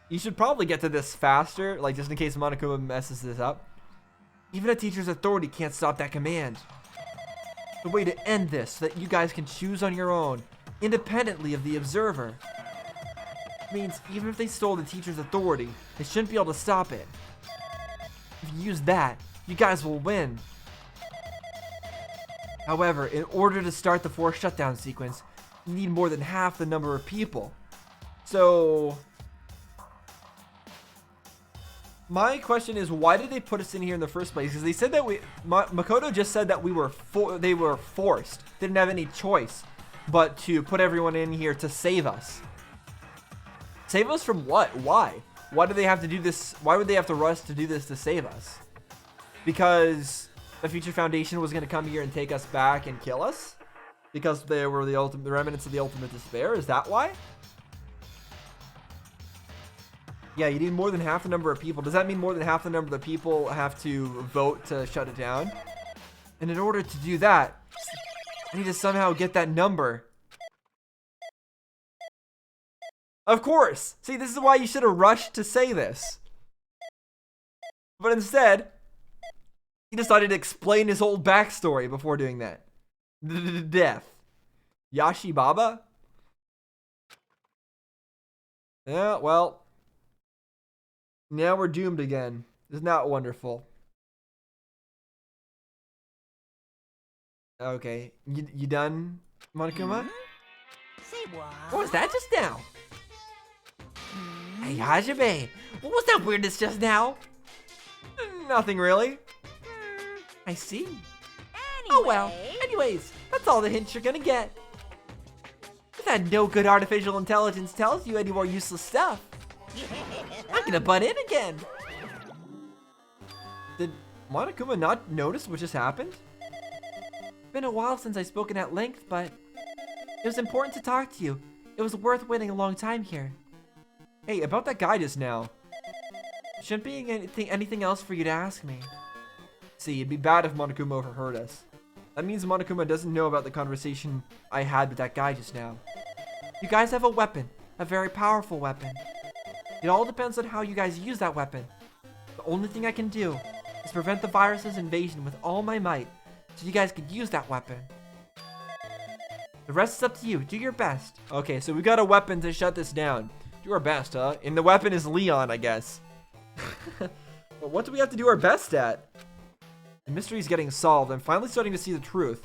Speaker 1: You should probably get to this faster, like just in case Monokuma messes this up. Even a teacher's authority can't stop that command. The way to end this so that you guys can choose on your own, independently of the observer. Means even if they stole the teacher's authority, they shouldn't be able to stop it. If you use that, you guys will win. However, in order to start the forced shutdown sequence, you need more than half the number of people. So, my question is, why did they put us in here in the first place? Because they said that Makoto just said that they were forced, didn't have any choice, but to put everyone in here to save us. Save us from what? Why? Why do they have to do this? Why would they have to rush to do this to save us? Because the Future Foundation was going to come here and take us back and kill us? Because they were the remnants of the ultimate despair? Is that why? Yeah, you need more than half the number of people. Does that mean more than half the number of the people have to vote to shut it down? And in order to do that, I need to somehow get that number. Of course! See, this is why you should have rushed to say this. But instead, he decided to explain his whole backstory before doing that. Death. Yashi Baba? Yeah, well. Now we're doomed again. Isn't that wonderful? Okay. You done, Monokuma?
Speaker 3: Say what?
Speaker 1: What was that just now? Hey, Hajime. What was that weirdness just now? Nothing really. I see.
Speaker 3: Anyway.
Speaker 1: Oh well. Anyways, that's all the hints you're gonna get. If that no good artificial intelligence tells you any more useless stuff, I'm gonna butt in again. Did Monokuma not notice what just happened? Been a while since I've spoken at length, but it was important to talk to you. It was worth waiting a long time here. Hey, about that guy just now. Shouldn't be anything else for you to ask me. See, it'd be bad if Monokuma overheard us. That means Monokuma doesn't know about the conversation I had with that guy just now. You guys have a weapon, a very powerful weapon. It all depends on how you guys use that weapon. The only thing I can do is prevent the virus's invasion with all my might, so you guys can use that weapon. The rest is up to you. Do your best. Okay, so we got a weapon to shut this down. Do our best, huh? And the weapon is Leon, I guess. But what do we have to do our best at? The mystery is getting solved. I'm finally starting to see the truth.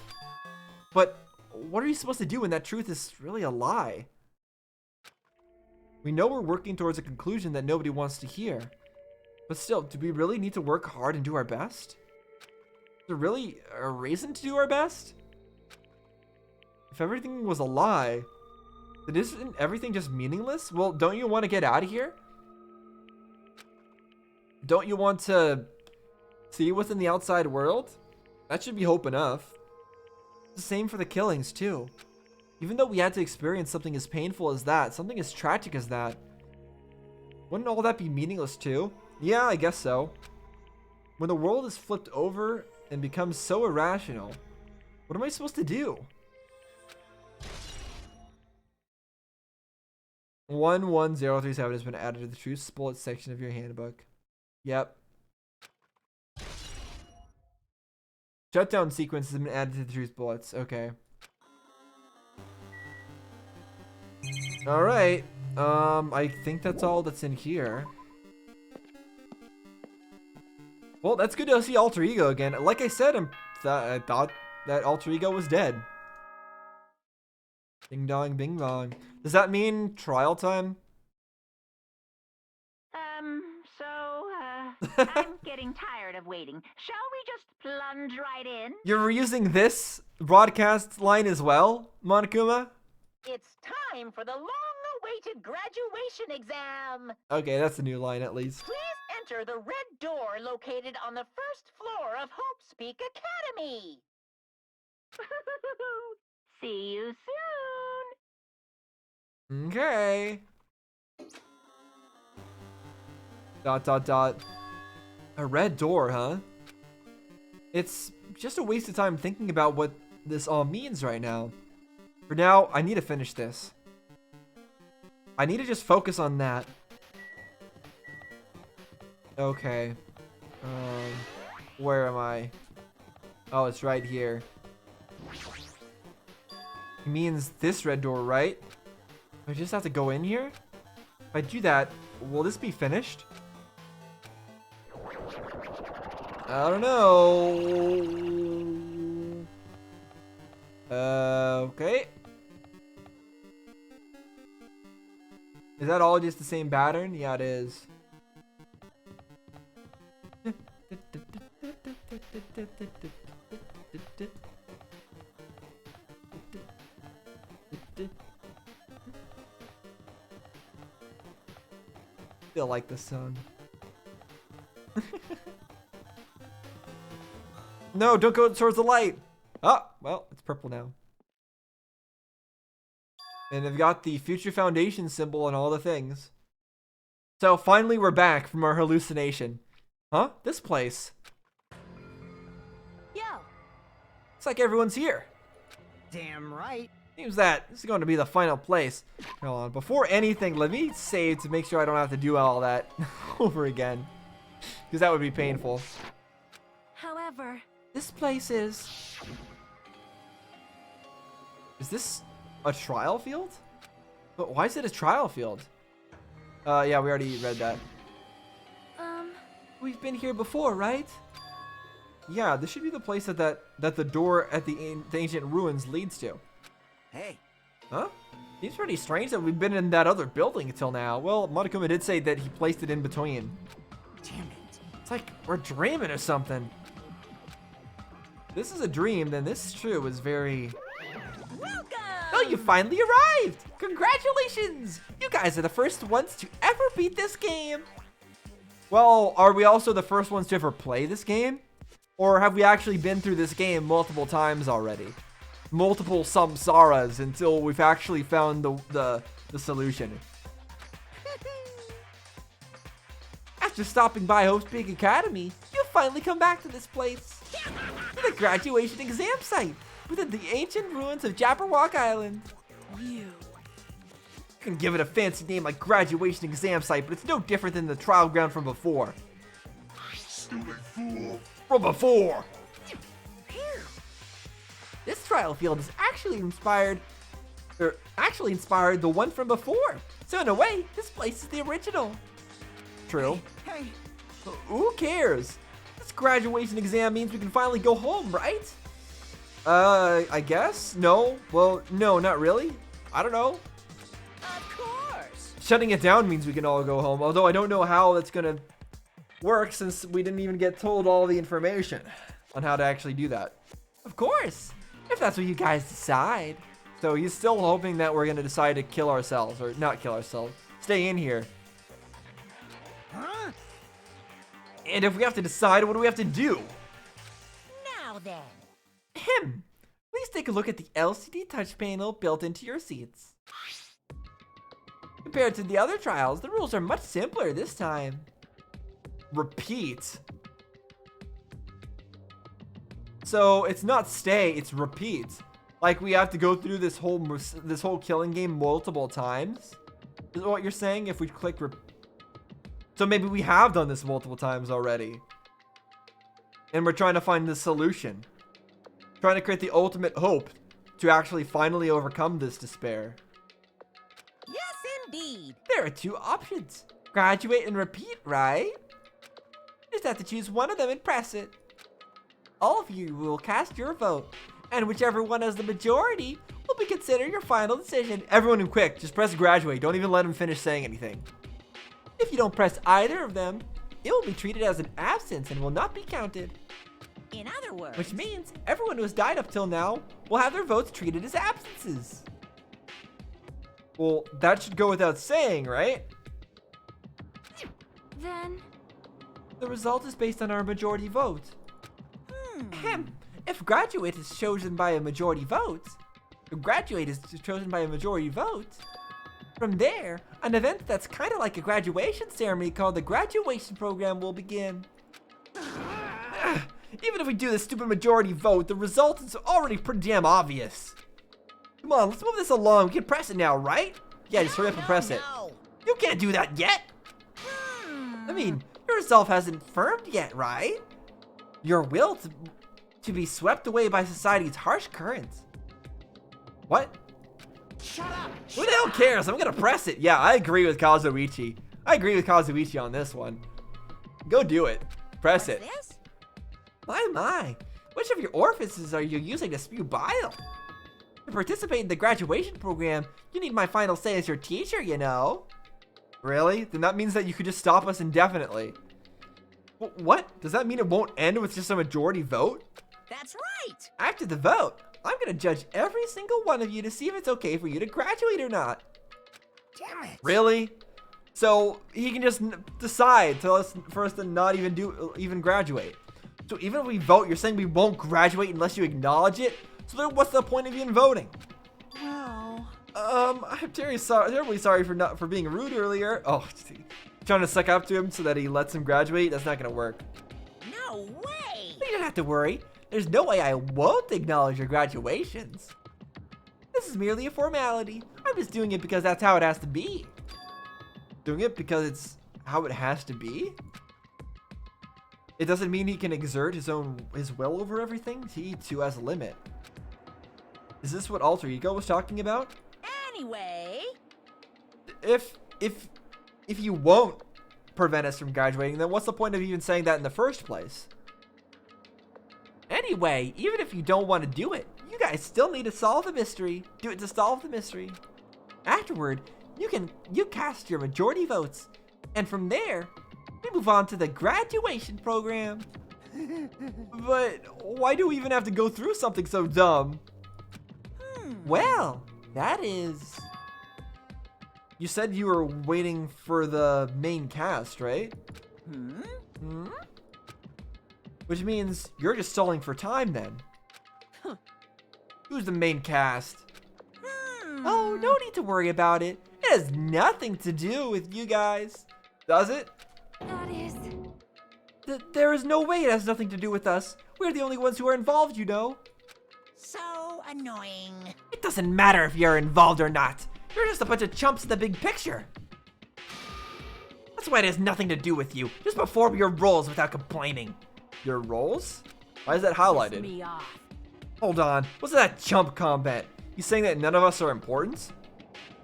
Speaker 1: But what are you supposed to do when that truth is really a lie? We know we're working towards a conclusion that nobody wants to hear. But still, do we really need to work hard and do our best? Is there really a reason to do our best? If everything was a lie, then isn't everything just meaningless? Well, don't you want to get out of here? Don't you want to see what's in the outside world? That should be hope enough. The same for the killings, too. Even though we had to experience something as painful as that, something as tragic as that, wouldn't all that be meaningless, too? Yeah, I guess so. When the world is flipped over and becomes so irrational, what am I supposed to do? 11037 has been added to the truth bullet section of your handbook. Yep. Shutdown sequence has been added to the truth bullets. Okay. Alright. I think that's all that's in here. Well, that's good to see Alter Ego again. Like I said, I thought that Alter Ego was dead. Ding dong, bing bong. Does that mean trial time?
Speaker 3: I'm getting tired of waiting. Shall we just plunge right in?
Speaker 1: You're using this broadcast line as well, Monokuma?
Speaker 3: It's time for the long-awaited graduation exam.
Speaker 1: Okay, that's a new line at least.
Speaker 3: Please enter the red door located on the first floor of Hope's Peak Academy. See you soon.
Speaker 1: Okay. ... A red door, huh? It's just a waste of time thinking about what this all means right now. For now, I need to finish this. I need to just focus on that. Okay. Where am I? Oh, it's right here. It means this red door, right? I just have to go in here? If I do that, will this be finished? I don't know. Okay. Is that all just the same pattern? Yeah, it is. Still like this song. No, don't go towards the light. Oh, well, it's purple now. And I've got the Future Foundation symbol and all the things. So finally we're back from our hallucination. Huh? This place.
Speaker 2: Yo.
Speaker 1: Looks like everyone's here.
Speaker 4: Damn right.
Speaker 1: Seems that this is going to be the final place. Hold on. Before anything, let me save to make sure I don't have to do all that over again. Because that would be painful.
Speaker 2: However,
Speaker 1: This place is... Is this a trial field? But why is it a trial field? Yeah, we already read that. We've been here before, right? Yeah, this should be the place that the door at the ancient ruins leads to.
Speaker 4: Hey.
Speaker 1: Huh? Seems pretty strange that we've been in that other building until now. Well, Monokuma did say that he placed it in between.
Speaker 4: Damn it.
Speaker 1: It's like we're dreaming or something. This is a dream, then this true is very...
Speaker 2: welcome.
Speaker 1: Oh, you finally arrived! Congratulations! You guys are the first ones to ever beat this game. Well, are we also the first ones to ever play this game? Or have we actually been through this game multiple times already? Multiple samsaras until we've actually found the solution. After stopping by Hope's Big Academy, you've finally come back to this place. To the graduation exam site within the ancient ruins of Jabberwock Island. You can give it a fancy name like graduation exam site, but it's no different than the trial ground from before. Stupid fool. From before. This trial field is actually inspired the one from before. So in a way, this place is the original. True.
Speaker 4: Hey.
Speaker 1: Who cares? This graduation exam means we can finally go home, right? I guess? No. Well, no, not really. I don't know.
Speaker 2: Of course.
Speaker 1: Shutting it down means we can all go home, although I don't know how that's gonna work since we didn't even get told all the information on how to actually do that. Of course, if that's what you guys decide. So he's still hoping that we're gonna decide to kill ourselves, or not kill ourselves, stay in here.
Speaker 4: Huh?
Speaker 1: And if we have to decide, what do we have to do?
Speaker 2: Now then.
Speaker 1: Please take a look at the LCD touch panel built into your seats. Compared to the other trials, the rules are much simpler this time. Repeat. So it's not stay, it's repeat. Like we have to go through this whole killing game multiple times. Is what you're saying? If we click so maybe we have done this multiple times already. And we're trying to find the solution. Trying to create the ultimate hope to actually finally overcome this despair.
Speaker 2: Yes, indeed.
Speaker 1: There are two options. Graduate and repeat, right? You just have to choose one of them and press it. All of you will cast your vote, and whichever one has the majority will be considered your final decision. Everyone quick, just press graduate. Don't even let them finish saying anything. If you don't press either of them, it will be treated as an absence and will not be counted.
Speaker 2: In other words.
Speaker 1: Which means everyone who has died up till now will have their votes treated as absences. Well, that should go without saying, right?
Speaker 2: Then.
Speaker 1: The result is based on our majority vote. If graduate is chosen by a majority vote, from there, an event that's kind of like a graduation ceremony called the graduation program will begin. Even if we do this stupid majority vote, the result is already pretty damn obvious. Come on, let's move this along. We can press it now, right? Yeah, just hurry up and press it. You can't do that yet. I mean, your resolve hasn't formed yet, right? Your will to be swept away by society's harsh currents. What?
Speaker 4: Shut up.
Speaker 1: Who the hell cares? I'm gonna press it. Yeah, I agree with Kazuichi. On this one. Go do it. Press it.
Speaker 2: This?
Speaker 1: My. Which of your orifices are you using to spew bile? To participate in the graduation program, you need my final say as your teacher, you know. Really? Then that means that you could just stop us indefinitely. What? Does that mean it won't end with just a majority vote?
Speaker 2: That's right.
Speaker 1: After the vote, I'm gonna judge every single one of you to see if it's okay for you to graduate or not.
Speaker 4: Damn it.
Speaker 1: Really? So he can just decide for us to not even graduate. So even if we vote, you're saying we won't graduate unless you acknowledge it? So then what's the point of even voting?
Speaker 2: Well.
Speaker 1: I'm terribly sorry for being rude earlier. Oh, Trying to suck up to him so that he lets him graduate? That's not gonna work.
Speaker 2: No way!
Speaker 1: You don't have to worry. There's no way I won't acknowledge your graduations. This is merely a formality. I'm just doing it because that's how it has to be. Doing it because it's how it has to be? It doesn't mean he can exert his will over everything. He too has a limit. Is this what alter ego was talking about?
Speaker 2: Anyway,
Speaker 1: If you won't prevent us from graduating, then what's the point of even saying that in the first place? Anyway, even if you don't want to do it, you guys still need to solve the mystery. Do it to solve the mystery. Afterward, you cast your majority votes, and from there, we move on to the graduation program. But why do we even have to go through something so dumb? Well, that is... You said you were waiting for the main cast, right? Which means you're just stalling for time then. Who's the main cast? Oh, no need to worry about it. It has nothing to do with you guys. Does it?
Speaker 2: that is...
Speaker 1: There is no way it has nothing to do with us. We're the only ones who are involved, you know.
Speaker 2: so annoying.
Speaker 1: It doesn't matter if you're involved or not. You're just a bunch of chumps in the big picture. That's why it has nothing to do with you. Just perform your roles without complaining. Your roles? Why is that highlighted?
Speaker 2: Me off.
Speaker 1: Hold on. What's that chump comment? You saying that none of us are important?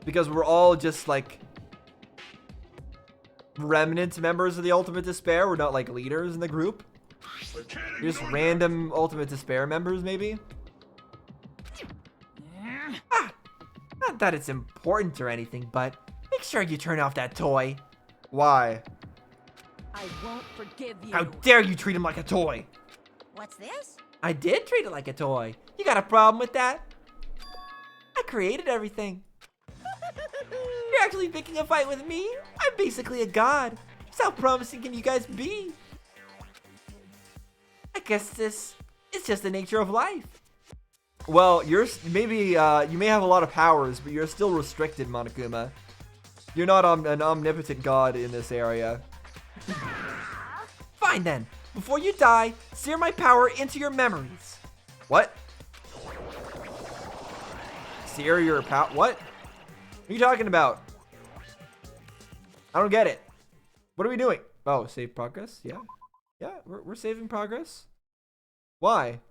Speaker 1: Because we're all just like remnant members of the Ultimate Despair? We're not like leaders in the group? You're just random Ultimate Despair members, maybe? Not that it's important or anything, but make sure you turn off that toy. Why?
Speaker 2: I won't forgive you.
Speaker 1: How dare you treat him like a toy?
Speaker 2: What's this?
Speaker 1: I did treat it like a toy. You got a problem with that? I created everything. You're actually picking a fight with me? I'm basically a god. Just how promising can you guys be? I guess this is just the nature of life. Well, you may have a lot of powers, but you're still restricted, Monokuma. You're not an omnipotent god in this area. Fine then. Before you die, sear my power into your memories. What? Sear your power? What? What are you talking about? I don't get it. What are we doing? Oh, save progress? Yeah. Yeah, we're saving progress. Why?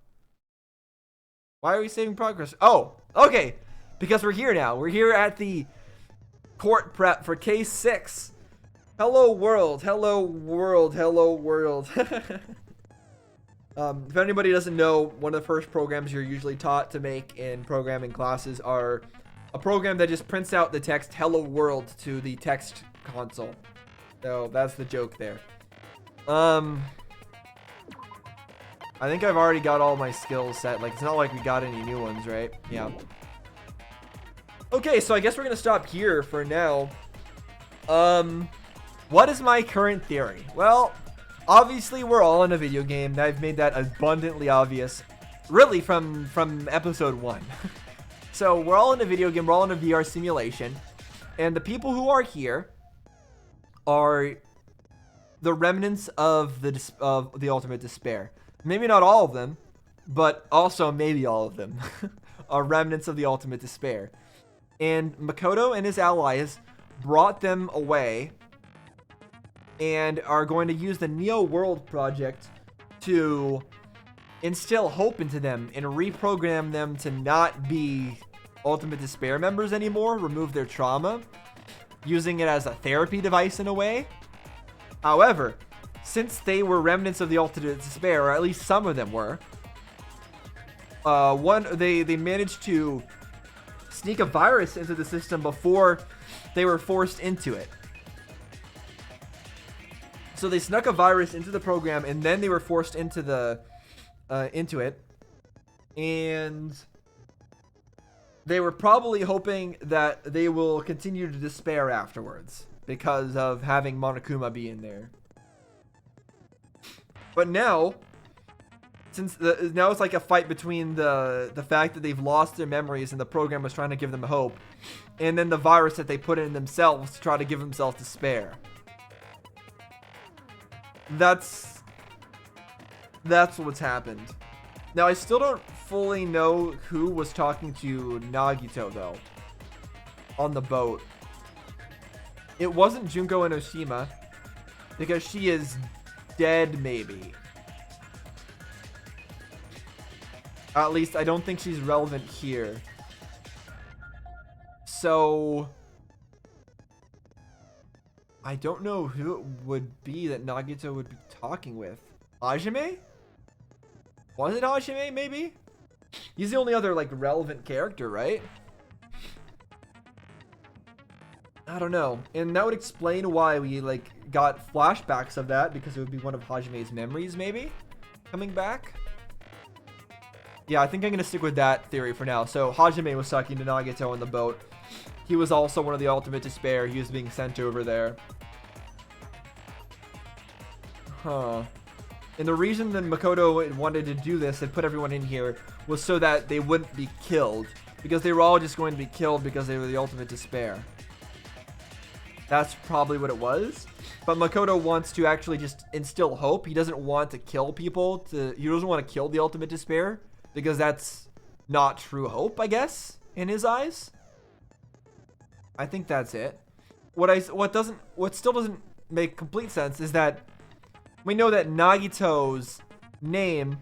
Speaker 1: Why are we saving progress? Oh, okay. Because we're here now. We're here at the court prep for case 6. Hello world. Hello world. Hello world. If anybody doesn't know, one of the first programs you're usually taught to make in programming classes are a program that just prints out the text hello world to the text console. So that's the joke there. I think I've already got all my skills set. Like, it's not like we got any new ones, right? Yeah. Okay, so I guess we're gonna stop here for now. What is my current theory? Well, obviously we're all in a video game. I've made that abundantly obvious, really from episode 1. So we're all in a video game. We're all in a VR simulation, and the people who are here are the remnants of the Ultimate Despair. Maybe not all of them, but also maybe all of them are remnants of the Ultimate Despair. And Makoto and his allies brought them away and are going to use the Neo World project to instill hope into them and reprogram them to not be Ultimate Despair members anymore, remove their trauma, using it as a therapy device in a way. However, since they were remnants of the Ultimate Despair, or at least some of them were, they managed to sneak a virus into the system before they were forced into it. So they snuck a virus into the program, and then they were forced into it, and they were probably hoping that they will continue to despair afterwards because of having Monokuma be in there. But now, since now it's like a fight between the fact that they've lost their memories and the program was trying to give them hope, and then the virus that they put in themselves to try to give themselves despair. that's what's happened. Now, I still don't fully know who was talking to Nagito, though, on the boat. It wasn't Junko Enoshima, because she is dead, maybe. At least, I don't think she's relevant here. So, I don't know who it would be that Nagito would be talking with. Hajime? Was it Hajime, maybe? He's the only other, like, relevant character, right? I don't know. And that would explain why we, like, got flashbacks of that, because it would be one of Hajime's memories, maybe? Coming back? Yeah, I think I'm going to stick with that theory for now. So, Hajime was talking to Nagito on the boat. He was also one of the Ultimate Despair. He was being sent over there. Huh. And the reason that Makoto wanted to do this and put everyone in here was so that they wouldn't be killed. Because they were all just going to be killed because they were the Ultimate Despair. That's probably what it was. But Makoto wants to actually just instill hope. He doesn't want to kill people. He doesn't want to kill the Ultimate Despair. Because that's not true hope, I guess, in his eyes. I think that's it. What still doesn't make complete sense is that we know that Nagito's name,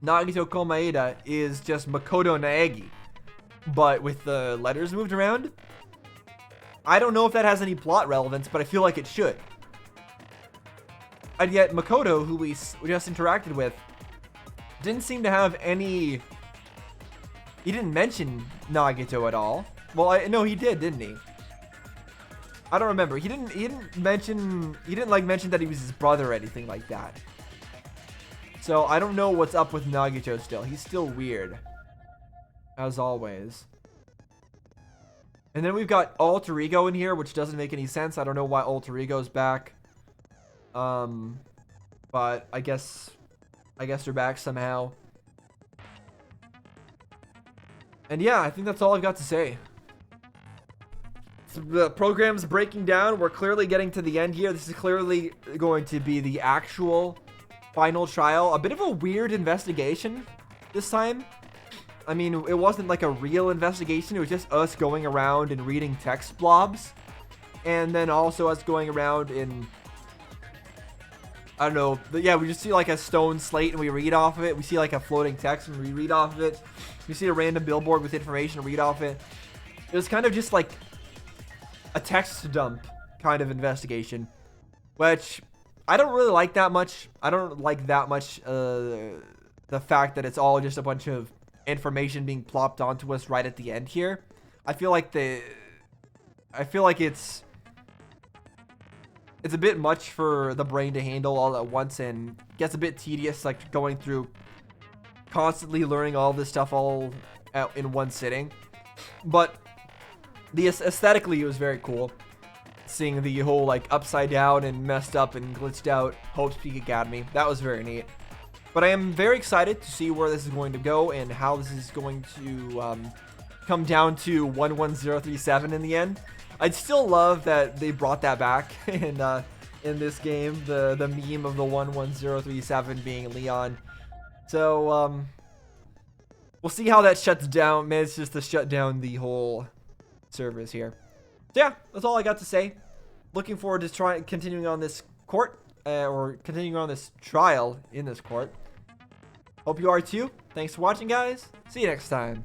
Speaker 1: Nagito Komaeda, is just Makoto Naegi. But with the letters moved around, I don't know if that has any plot relevance, but I feel like it should. And yet Makoto, who we just interacted with, didn't seem to have any... He didn't mention Nagito at all. Well, no, he did, didn't he? I don't remember. He didn't mention that he was his brother or anything like that. So I don't know what's up with Nagito still. He's still weird, as always. And then we've got Alter Ego in here, which doesn't make any sense. I don't know why Alter Ego's back. But I guess they're back somehow. And yeah, I think that's all I've got to say. The program's breaking down. We're clearly getting to the end here. This is clearly going to be the actual final trial. A bit of a weird investigation this time. I mean, it wasn't like a real investigation. It was just us going around and reading text blobs. And then also us going around and... I don't know. But yeah, we just see like a stone slate and we read off of it. We see like a floating text and we read off of it. We see a random billboard with information and read off it. It was kind of just like a text dump kind of investigation, which I don't really like that much. I don't like that much the fact that it's all just a bunch of information being plopped onto us right at the end here. I feel like it's a bit much for the brain to handle all at once and gets a bit tedious, like going through constantly learning all this stuff all in one sitting. But aesthetically, it was very cool seeing the whole like upside down and messed up and glitched out Hope's Peak Academy. That was very neat. But I am very excited to see where this is going to go and how this is going to come down to 11037 in the end. I'd still love that they brought that back in this game, the meme of the 11037 being Leon. So we'll see how that shuts down. Manages to shut down the whole servers here. So yeah, that's all I got to say. Looking forward to continuing on this court or continuing on this trial in this court. Hope you are too. Thanks for watching, guys. See you next time.